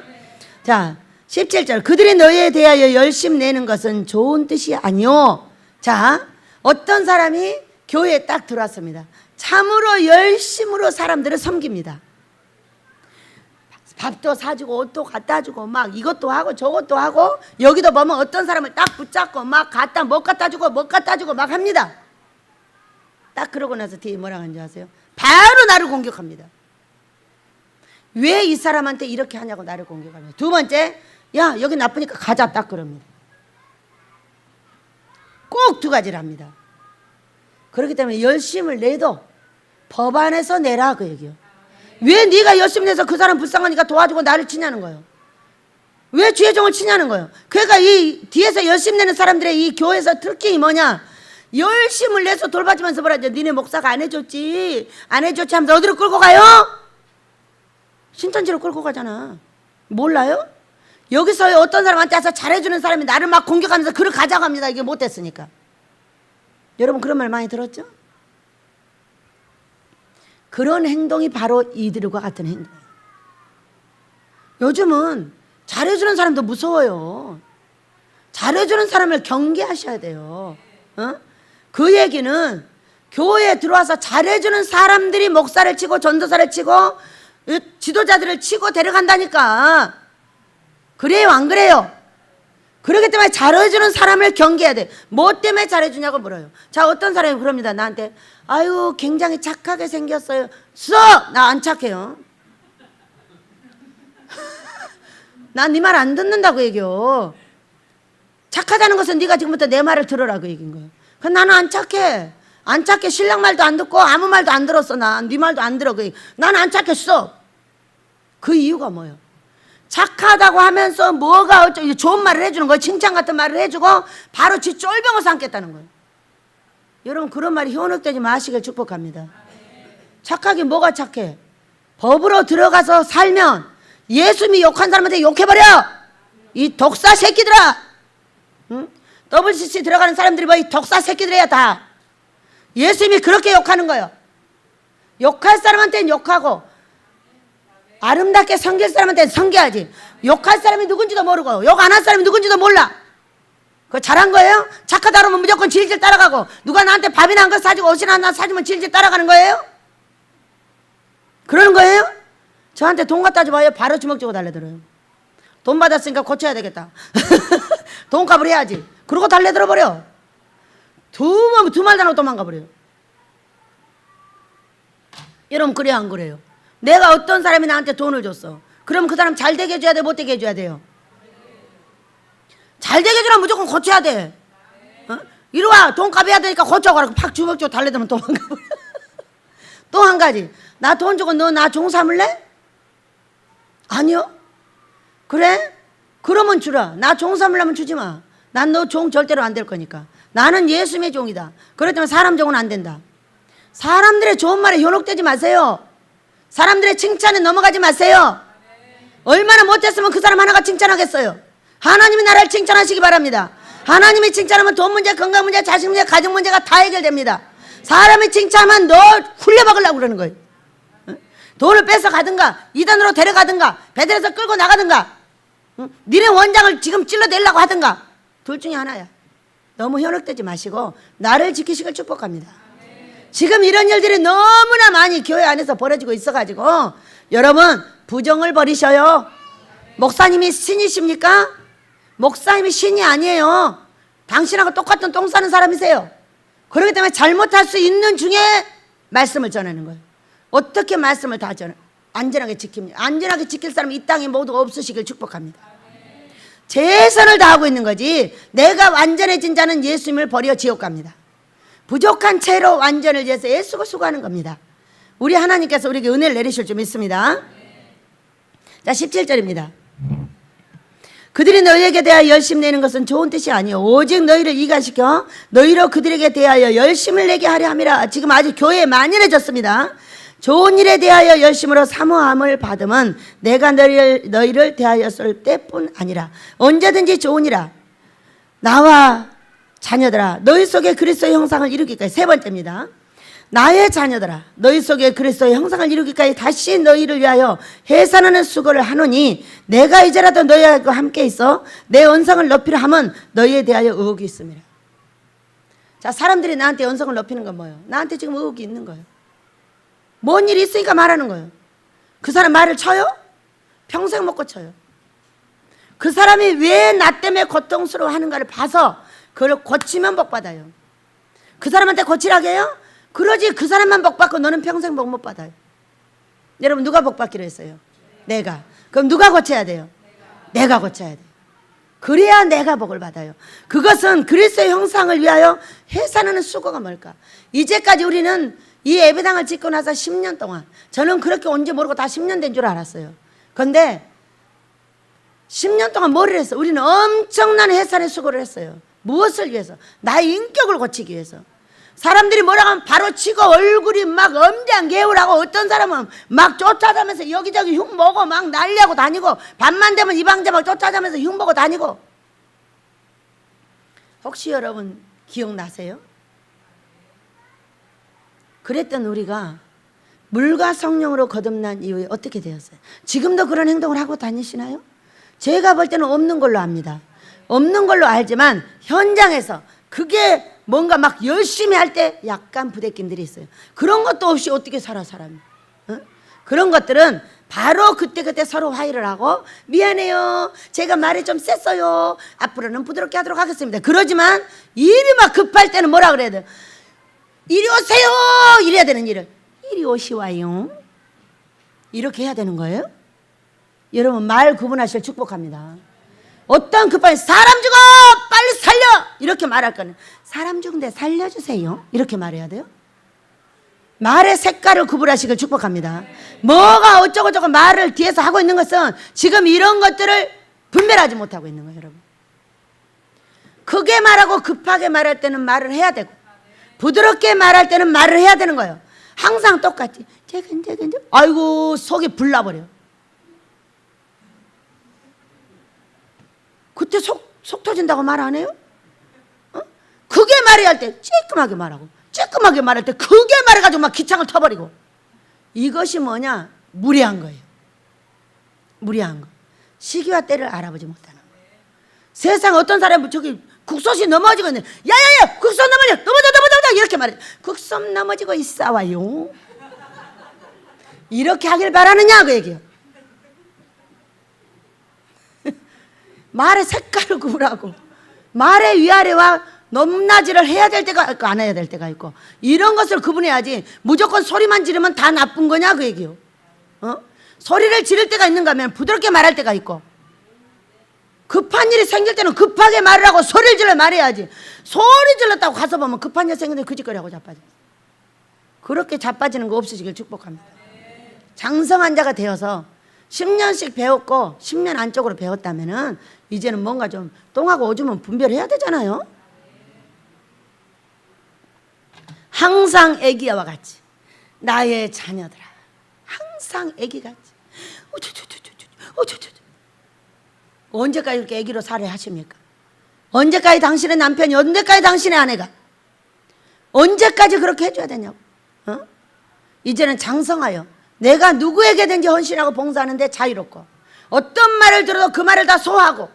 [SPEAKER 1] 자, 17절. 그들이 너희에 대하여 열심 내는 것은 좋은 뜻이 아니오. 자, 어떤 사람이 교회에 딱 들어왔습니다. 참으로 열심으로 사람들을 섬깁니다. 밥도 사주고 옷도 갖다 주고 막 이것도 하고 저것도 하고, 여기도 보면 어떤 사람을 딱 붙잡고 막 갖다 못 갖다 주고 못 갖다 주고 막 합니다. 딱 그러고 나서 뒤에 뭐라 하는지 아세요? 바로 나를 공격합니다. 왜 이 사람한테 이렇게 하냐고 나를 공격합니다. 두 번째, 야 여기 나쁘니까 가자 딱 그럽니다. 꼭 두 가지를 합니다. 그렇기 때문에 열심을 내도 법안에서 내라 그 얘기요. 왜 네가 열심히 내서 그 사람 불쌍하니까 도와주고 나를 치냐는 거예요. 왜 주의 종을 치냐는 거예요. 그러니까 이 뒤에서 열심 내는 사람들의 이 교회에서 특징이 뭐냐, 열심을 내서 돌봐주면서 뭐라 하죠. 니네 목사가 안 해줬지 안 해줬지 하면서 어디로 끌고 가요? 신천지로 끌고 가잖아. 몰라요? 여기서 어떤 사람한테 와서 잘해주는 사람이 나를 막 공격하면서 그를 가자고 합니다. 이게 못됐으니까. 여러분 그런 말 많이 들었죠? 그런 행동이 바로 이들과 같은 행동이에요. 요즘은 잘해주는 사람도 무서워요. 잘해주는 사람을 경계하셔야 돼요. 그 얘기는 교회에 들어와서 잘해주는 사람들이 목사를 치고 전도사를 치고 지도자들을 치고 데려간다니까. 그래요 안 그래요? 그렇기 때문에 잘해주는 사람을 경계해야 돼. 뭐 때문에 잘해주냐고 물어요. 자, 어떤 사람이 그럽니다. 나한테 아유 굉장히 착하게 생겼어요. 나 안 착해요. 난 네 말 안 듣는다고 얘기요. 착하다는 것은 네가 지금부터 내 말을 들으라 그 얘기인 거예요. 나는 안 착해. 안 착해. 신랑 말도 안 듣고 아무 말도 안 들었어. 난 네 말도 안 들어. 나는 안 착했어. 그 이유가 뭐예요? 착하다고 하면서 뭐가 어쩌고 좋은 말을 해주는 거예요. 칭찬 같은 말을 해주고 바로 지 쫄병을 삼겠다는 거예요. 여러분 그런 말이 현혹되지 마시길 축복합니다. 착하긴 뭐가 착해? 법으로 들어가서 살면 예수님이 욕한 사람한테 욕해버려. 이 독사 새끼들아. 응? WCC 들어가는 사람들이 뭐 이 독사 새끼들이야 다. 예수님이 그렇게 욕하는 거예요. 욕할 사람한테는 욕하고 아름답게 섬길 사람한테는 섬겨야지. 욕할 사람이 누군지도 모르고 욕 안 할 사람이 누군지도 몰라. 그거 잘한 거예요? 착하다 그러면 무조건 질질 따라가고, 누가 나한테 밥이나 한 거 사주고 옷이나 하나 사주면 질질 따라가는 거예요? 그러는 거예요? 저한테 돈 갖다 줘봐요. 바로 주먹 쥐고 달래들어요. 돈 받았으니까 고쳐야 되겠다. 돈값을 해야지. 그러고 달래들어버려. 두 말 다 하고 도망가버려요. 여러분 그래요 안 그래요? 내가 어떤 사람이 나한테 돈을 줬어. 그럼 그 사람 잘 되게 해줘야 돼, 못 되게 해줘야 돼요? 잘 되게 해주면 무조건 고쳐야 돼. 이리 와, 돈 갚아야 되니까 고쳐가라고 팍 주먹 쥐고 달래들면 도망가버려. 또 한 가지, 나 돈 주고 너 나 종 삼을래? 아니요. 그래? 그러면 주라. 나 종 삼으려면 주지 마. 난 너 종 절대로 안 될 거니까. 나는 예수님의 종이다. 그렇기 때문에 사람 종은 안 된다. 사람들의 좋은 말에 현혹되지 마세요. 사람들의 칭찬에 넘어가지 마세요. 얼마나 못했으면 그 사람 하나가 칭찬하겠어요. 하나님이 나를 칭찬하시기 바랍니다. 하나님이 칭찬하면 돈 문제, 건강 문제, 자식 문제, 가정 문제가 다 해결됩니다. 사람이 칭찬하면 너 훌려먹으려고 그러는 거예요. 돈을 뺏어 가든가 이단으로 데려가든가 배들에서 끌고 나가든가 니네 원장을 지금 찔러내려고 하든가 둘 중에 하나야. 너무 현혹되지 마시고 나를 지키시길 축복합니다. 지금 이런 일들이 너무나 많이 교회 안에서 벌어지고 있어가지고 여러분 부정을 버리셔요. 목사님이 신이십니까? 목사님이 신이 아니에요. 당신하고 똑같은 똥 싸는 사람이세요. 그렇기 때문에 잘못할 수 있는 중에 말씀을 전하는 거예요. 어떻게 말씀을 다 안전하게 지킵니까? 안전하게 지킬 사람이 이 땅에 모두 없으시길 축복합니다. 최선을 다하고 있는 거지. 내가 완전해진 자는 예수님을 버려 지옥 갑니다. 부족한 채로 완전을 위해서 애쓰고 수고하는 겁니다. 우리 하나님께서 우리에게 은혜를 내리실 줄 믿습니다. 자, 17절입니다. 그들이 너희에게 대하여 열심 내는 것은 좋은 뜻이 아니요 오직 너희를 이간시켜 너희로 그들에게 대하여 열심을 내게 하려 함이라. 지금 아주 교회에 만연해졌습니다. 좋은 일에 대하여 열심으로 사모함을 받으면 내가 너희를 대하였을 때뿐 아니라 언제든지 좋으니라. 나와 자녀들아 너희 속에 그리스도의 형상을 이루기까지. 세 번째입니다. 나의 자녀들아 너희 속에 그리스도의 형상을 이루기까지 다시 너희를 위하여 해산하는 수고를 하노니 내가 이제라도 너희와 함께 있어 내 언성을 높이려 하면 너희에 대하여 의혹이 있습니다. 자, 사람들이 나한테 언성을 높이는 건 뭐예요? 나한테 지금 의혹이 있는 거예요. 뭔 일이 있으니까 말하는 거예요. 그 사람 말을 쳐요? 평생 못 고쳐요. 그 사람이 왜 나 때문에 고통스러워하는가를 봐서 그걸 고치면 복 받아요. 그 사람한테 고치라고 해요? 그러지. 그 사람만 복 받고 너는 평생 복 못 받아요. 여러분 누가 복 받기로 했어요? 내가. 그럼 누가 고쳐야 돼요? 내가 고쳐야 돼요. 그래야 내가 복을 받아요. 그것은 그리스도의 형상을 위하여 해산하는 수고가 뭘까? 이제까지 우리는 이 예배당을 짓고 나서 10년 동안 저는 그렇게 온지 모르고 다 10년 된 줄 알았어요. 그런데 10년 동안 뭘 했어요? 우리는 엄청난 해산의 수고를 했어요. 무엇을 위해서? 나의 인격을 고치기 위해서. 사람들이 뭐라고 하면 바로 치고 얼굴이 막 엄장 개울하고 어떤 사람은 막 쫓아다니면서 여기저기 흉 보고 막 난리하고 다니고 밤만 되면 이방자막 쫓아다니면서 흉 보고 다니고. 혹시 여러분 기억나세요? 그랬던 우리가 물과 성령으로 거듭난 이후에 어떻게 되었어요? 지금도 그런 행동을 하고 다니시나요? 제가 볼 때는 없는 걸로 압니다. 없는 걸로 알지만 현장에서 그게 뭔가 막 열심히 할 때 약간 부대낌들이 있어요. 그런 것도 없이 어떻게 살아 사람이? 어? 그런 것들은 바로 그때그때 서로 화해를 하고 미안해요. 제가 말이 좀 셌어요. 앞으로는 부드럽게 하도록 하겠습니다. 그러지만 일이 막 급할 때는 뭐라 그래야 돼요? 이리 오세요. 이래야 되는 일을 이리 오시와요. 이렇게 해야 되는 거예요. 여러분 말 구분하실 축복합니다. 어떤 급한 사람 죽어 빨리 살려 이렇게 말할 거는 사람 죽은데 살려주세요 이렇게 말해야 돼요. 말의 색깔을 구분하시길 축복합니다. 뭐가 어쩌고저쩌고 말을 뒤에서 하고 있는 것은 지금 이런 것들을 분별하지 못하고 있는 거예요. 여러분 크게 말하고 급하게 말할 때는 말을 해야 되고 부드럽게 말할 때는 말을 해야 되는 거예요. 항상 똑같이 아이고 속이 불나버려. 그때 속 터진다고 말 안 해요? 어? 크게 말해야 할 때 쬐끔하게 말하고 쬐끔하게 말할 때 크게 말해가지고 막 기창을 터버리고. 이것이 뭐냐? 무례한 거예요. 무례한 거. 시기와 때를 알아보지 못하는 거예요. 세상 어떤 사람은 저기 국솥이 넘어지고 있는데 야야야 국솥 넘어져 이렇게 말해. 국솥 넘어지고 있사와요. 이렇게 하길 바라느냐 그 얘기요. 말의 색깔을 구분하고 말의 위아래와 높낮이를 해야 될 때가 있고 안 해야 될 때가 있고 이런 것을 구분해야지. 무조건 소리만 지르면 다 나쁜 거냐 그 얘기요. 어? 소리를 지를 때가 있는가 하면 부드럽게 말할 때가 있고 급한 일이 생길 때는 급하게 말을 하고 소리를 질러 말해야지. 소리 질렀다고 가서 보면 급한 일 생기는데 그 짓거리하고 자빠져. 그렇게 자빠지는 거 없으시길 축복합니다. 장성한 자가 되어서 10년씩 배웠고 10년 안쪽으로 배웠다면은 이제는 뭔가 좀 똥하고 오줌은 분별해야 되잖아요. 항상 애기와 같이 나의 자녀들아 항상 애기같이 언제까지 이렇게 애기로 살아하십니까? 언제까지 당신의 남편이 언제까지 당신의 아내가 언제까지 그렇게 해줘야 되냐고. 어? 이제는 장성하여 내가 누구에게든지 헌신하고 봉사하는데 자유롭고 어떤 말을 들어도 그 말을 다 소화하고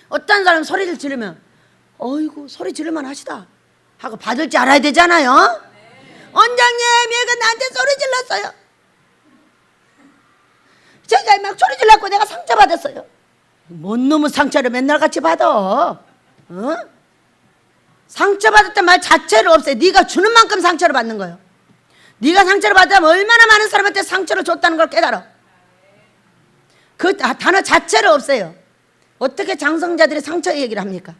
[SPEAKER 1] 어떤 사람 소리를 지르면 어이구 소리 지를만 하시다 하고 받을 줄 알아야 되잖아요. 원장님 얘가 나한테 소리 질렀어요. 제가 막 소리 질렀고 내가 상처받았어요. 뭔 놈의 상처를 맨날 같이 받아? 어? 상처받았단 말 자체를 없애. 네가 주는 만큼 상처를 받는 거예요. 네가 상처를 받으면 얼마나 많은 사람한테 상처를 줬다는 걸 깨달아. 그 단어 자체를 없애요. 어떻게 장성자들이 상처 얘기를 합니까?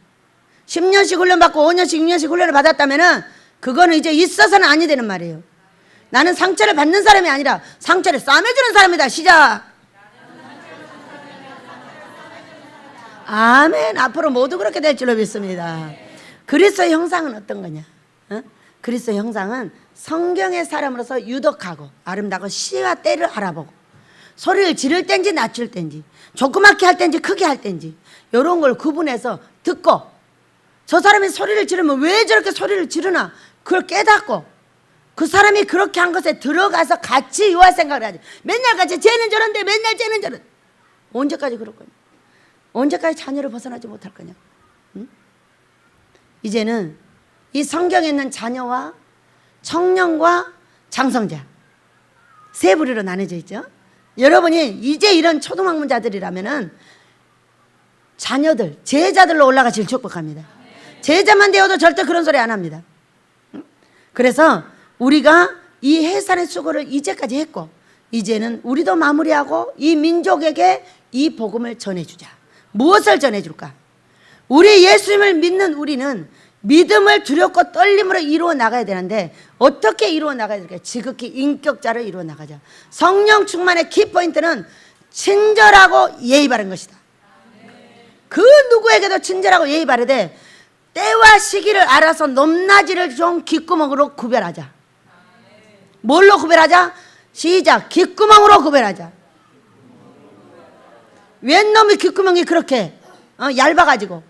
[SPEAKER 1] 10년씩 훈련받고 5년씩 6년씩 훈련을 받았다면은 그거는 이제 있어서는 아니 되는 말이에요. 나는 상처를 받는 사람이 아니라 상처를 싸매주는 사람이다. 시작. 아멘. 앞으로 모두 그렇게 될 줄로 믿습니다. 그리스도의 형상은 어떤 거냐? 그리스도의 형상은 성경의 사람으로서 유덕하고 아름다고 시와 때를 알아보고 소리를 지를 땐지 낮출 땐지 조그맣게 할 땐지 크게 할 땐지 이런 걸 구분해서 듣고 저 사람이 소리를 지르면 왜 저렇게 소리를 지르나 그걸 깨닫고 그 사람이 그렇게 한 것에 들어가서 같이 유할 생각을 하지. 맨날 같이 쟤는 저런데 맨날 쟤는 저런. 언제까지 그럴 거냐? 언제까지 자녀를 벗어나지 못할 거냐? 응? 이제는 이 성경에 있는 자녀와 청년과 장성자 세 부류로 나눠져 있죠. 여러분이 이제 이런 초등학문자들이라면은 자녀들, 제자들로 올라가실 축복합니다. 제자만 되어도 절대 그런 소리 안 합니다. 그래서 우리가 이 해산의 수고를 이제까지 했고 이제는 우리도 마무리하고 이 민족에게 이 복음을 전해주자. 무엇을 전해줄까? 우리 예수님을 믿는 우리는 믿음을 두렵고 떨림으로 이루어 나가야 되는데 어떻게 이루어 나가야 될까? 지극히 인격자를 이루어 나가자. 성령 충만의 키포인트는 친절하고 예의 바른 것이다. 그 누구에게도 친절하고 예의 바르되 때와 시기를 알아서 높낮이를 좀 귓구멍으로 구별하자. 뭘로 구별하자? 시작. 귓구멍으로 구별하자. 웬 놈이 귓구멍이 그렇게 얇아가지고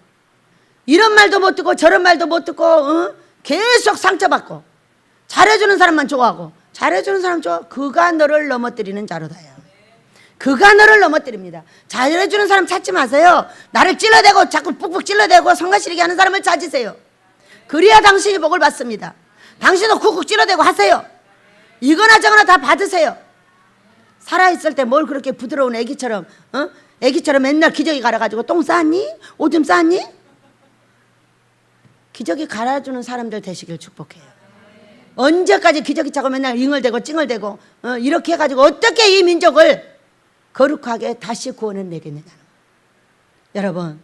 [SPEAKER 1] 이런 말도 못 듣고 저런 말도 못 듣고 계속 상처받고 잘해주는 사람만 좋아하고 잘해주는 사람 좋아. 그가 너를 넘어뜨리는 자로다요. 그가 너를 넘어뜨립니다. 잘해주는 사람 찾지 마세요. 나를 찔러대고 자꾸 푹푹 찔러대고 성가시리게 하는 사람을 찾으세요. 그래야 당신이 복을 받습니다. 당신도 쿡쿡 찔러대고 하세요. 이거나 저거나 다 받으세요. 살아있을 때 뭘 그렇게 부드러운 애기처럼 애기처럼 맨날 기저귀 갈아가지고 똥 쌌니? 오줌 쌌니? 기저귀 갈아주는 사람들 되시길 축복해요. 언제까지 기저귀 차고 맨날 잉얼대고 찡얼대고 이렇게 해가지고 어떻게 이 민족을 거룩하게 다시 구원을 내겠느냐. 여러분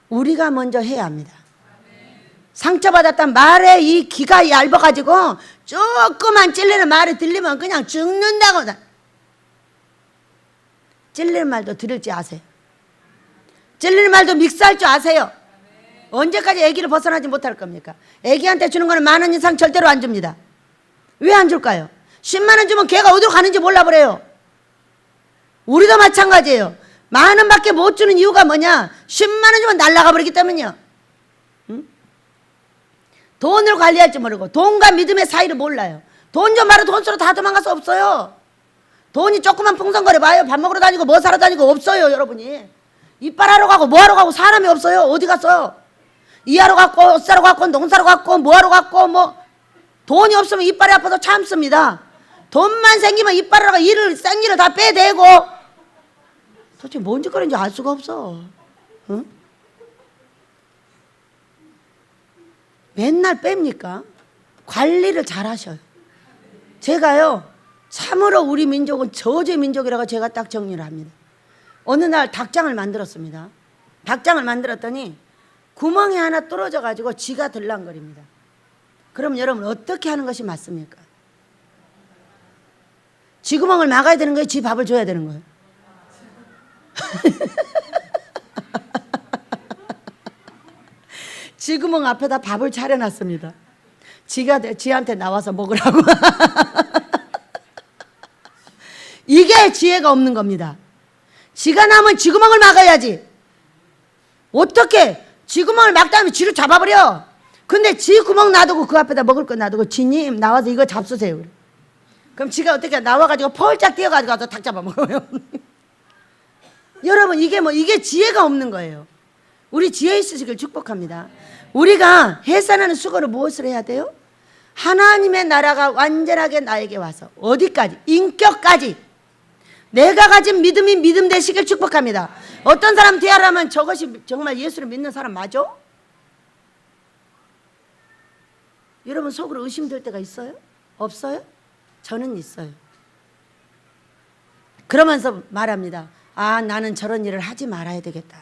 [SPEAKER 1] 우리가 먼저 해야 합니다. 상처받았단 말에 이 귀가 얇아가지고 조그만 찔리는 말이 들리면 그냥 죽는다고. 찔리는 말도 들을 줄 아세요. 찔리는 말도 믹스할 줄 아세요. 언제까지 애기를 벗어나지 못할 겁니까? 애기한테 주는 거는 10,000원 이상 절대로 안 줍니다. 왜 안 줄까요? 10만 원 주면 걔가 어디로 가는지 몰라버려요. 우리도 마찬가지예요. 10,000원 밖에 못 주는 이유가 뭐냐? 10만 원 주면 날아가 버리기 때문이요. 응? 돈을 관리할 줄 모르고 돈과 믿음의 사이를 몰라요. 돈 좀 말아 돈 쓰러 다 도망갈 수 없어요. 돈이 조그만 풍선거려 봐요. 밥 먹으러 다니고 뭐 사러 다니고 없어요. 여러분이 이빨하러 가고 뭐하러 가고 사람이 없어요. 어디 갔어요? 이하러 갔고 옷 사러 갔고 농사로 갔고 뭐하러 갔고 뭐 돈이 없으면 이빨이 아파도 참습니다. 돈만 생기면 이빨하러 생일을 다 빼대고 도대체 뭔 짓거리인지 알 수가 없어. 응? 맨날 뺍니까? 관리를 잘 하셔요. 제가요 참으로 우리 민족은 저주의 민족이라고 제가 딱 정리를 합니다. 어느 날 닭장을 만들었습니다. 닭장을 만들었더니 구멍이 하나 뚫어져 가지고 쥐가 들랑거립니다. 그럼 여러분 어떻게 하는 것이 맞습니까? 쥐 구멍을 막아야 되는 거예요? 쥐 밥을 줘야 되는 거예요? 쥐 구멍 앞에다 밥을 차려놨습니다. 쥐한테 나와서 먹으라고. 이게 지혜가 없는 겁니다. 쥐가 나면 쥐 구멍을 막아야지. 어떻게 쥐 구멍을 막다면 쥐를 잡아버려. 근데 쥐 구멍 놔두고 그 앞에다 먹을 거 놔두고 쥐님 나와서 이거 잡수세요. 그럼 쥐가 어떻게 나와가지고 펄짝 뛰어가지고 가서 닭 잡아먹어요. 여러분 이게 지혜가 없는 거예요. 우리 지혜 있으시길 축복합니다. 우리가 해산하는 수고를 무엇을 해야 돼요? 하나님의 나라가 완전하게 나에게 와서 어디까지? 인격까지 내가 가진 믿음이 믿음 되시길 축복합니다. 어떤 사람 대하라면 저것이 정말 예수를 믿는 사람 맞아? 여러분 속으로 의심될 때가 있어요? 없어요? 저는 있어요. 그러면서 말합니다. 아, 나는 저런 일을 하지 말아야 되겠다.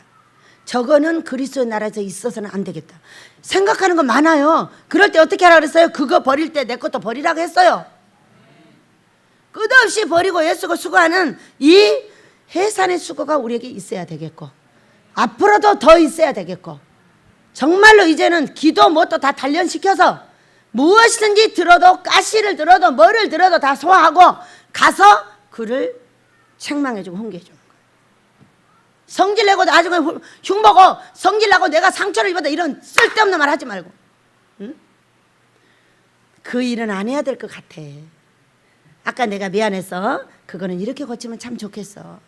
[SPEAKER 1] 저거는 그리스도의 나라에서 있어서는 안 되겠다. 생각하는 거 많아요. 그럴 때 어떻게 하라고 그랬어요? 그거 버릴 때 내 것도 버리라고 했어요. 끝없이 버리고 애쓰고 수고하는 이 해산의 수고가 우리에게 있어야 되겠고, 앞으로도 더 있어야 되겠고, 정말로 이제는 기도 뭣도 다 단련시켜서 무엇이든지 들어도, 가시를 들어도 뭐를 들어도 다 소화하고 가서 그를 책망해주고 훈계해주는 거예요. 성질내고 나중에 흉보고 성질나고 내가 상처를 입었다 이런 쓸데없는 말 하지 말고, 응? 그 일은 안 해야 될 것 같아. 아까 내가 미안해서 그거는 이렇게 고치면 참 좋겠어.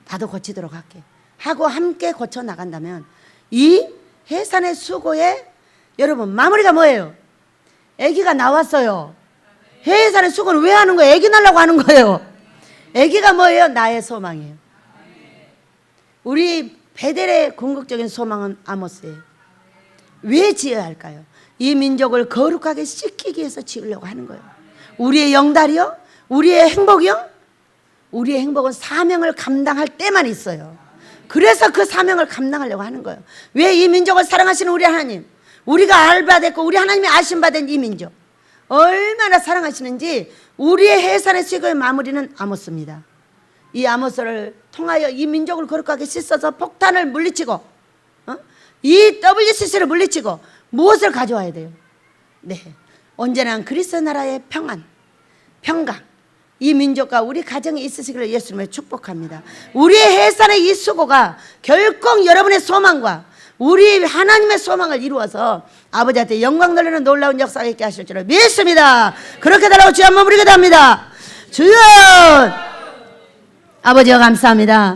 [SPEAKER 1] 나도 고치도록 할게 하고 함께 고쳐 나간다면 이 해산의 수고에 여러분 마무리가 뭐예요? 아기가 나왔어요. 해산의 수고는 왜 하는 거예요? 아기 낳으려고 하는 거예요. 아기가 뭐예요? 나의 소망이에요. 우리 베델의 궁극적인 소망은 아모스예요. 왜 지어야 할까요? 이 민족을 거룩하게 씻기기 위해서 지으려고 하는 거예요. 우리의 영달이요? 우리의 행복이요? 우리의 행복은 사명을 감당할 때만 있어요. 그래서 그 사명을 감당하려고 하는 거예요. 왜 이 민족을 사랑하시는 우리 하나님, 우리가 알바됐고 우리 하나님이 아신바된 이 민족 얼마나 사랑하시는지 우리의 해산의 수고의 마무리는 아모스입니다. 이 아모스를 통하여 이 민족을 거룩하게 씻어서 폭탄을 물리치고, 이 WCC를 물리치고 무엇을 가져와야 돼요? 네, 언제나 그리스도 나라의 평안, 평강, 이 민족과 우리 가정에 있으시기를 예수님을 축복합니다. 우리의 해산의 이 수고가 결국 여러분의 소망과 우리 하나님의 소망을 이루어서 아버지한테 영광 돌리는 놀라운 역사가 있게 하실 줄을 믿습니다. 그렇게 달라고 주여 한번 부르게 됩니다. 주여! 아버지여 감사합니다.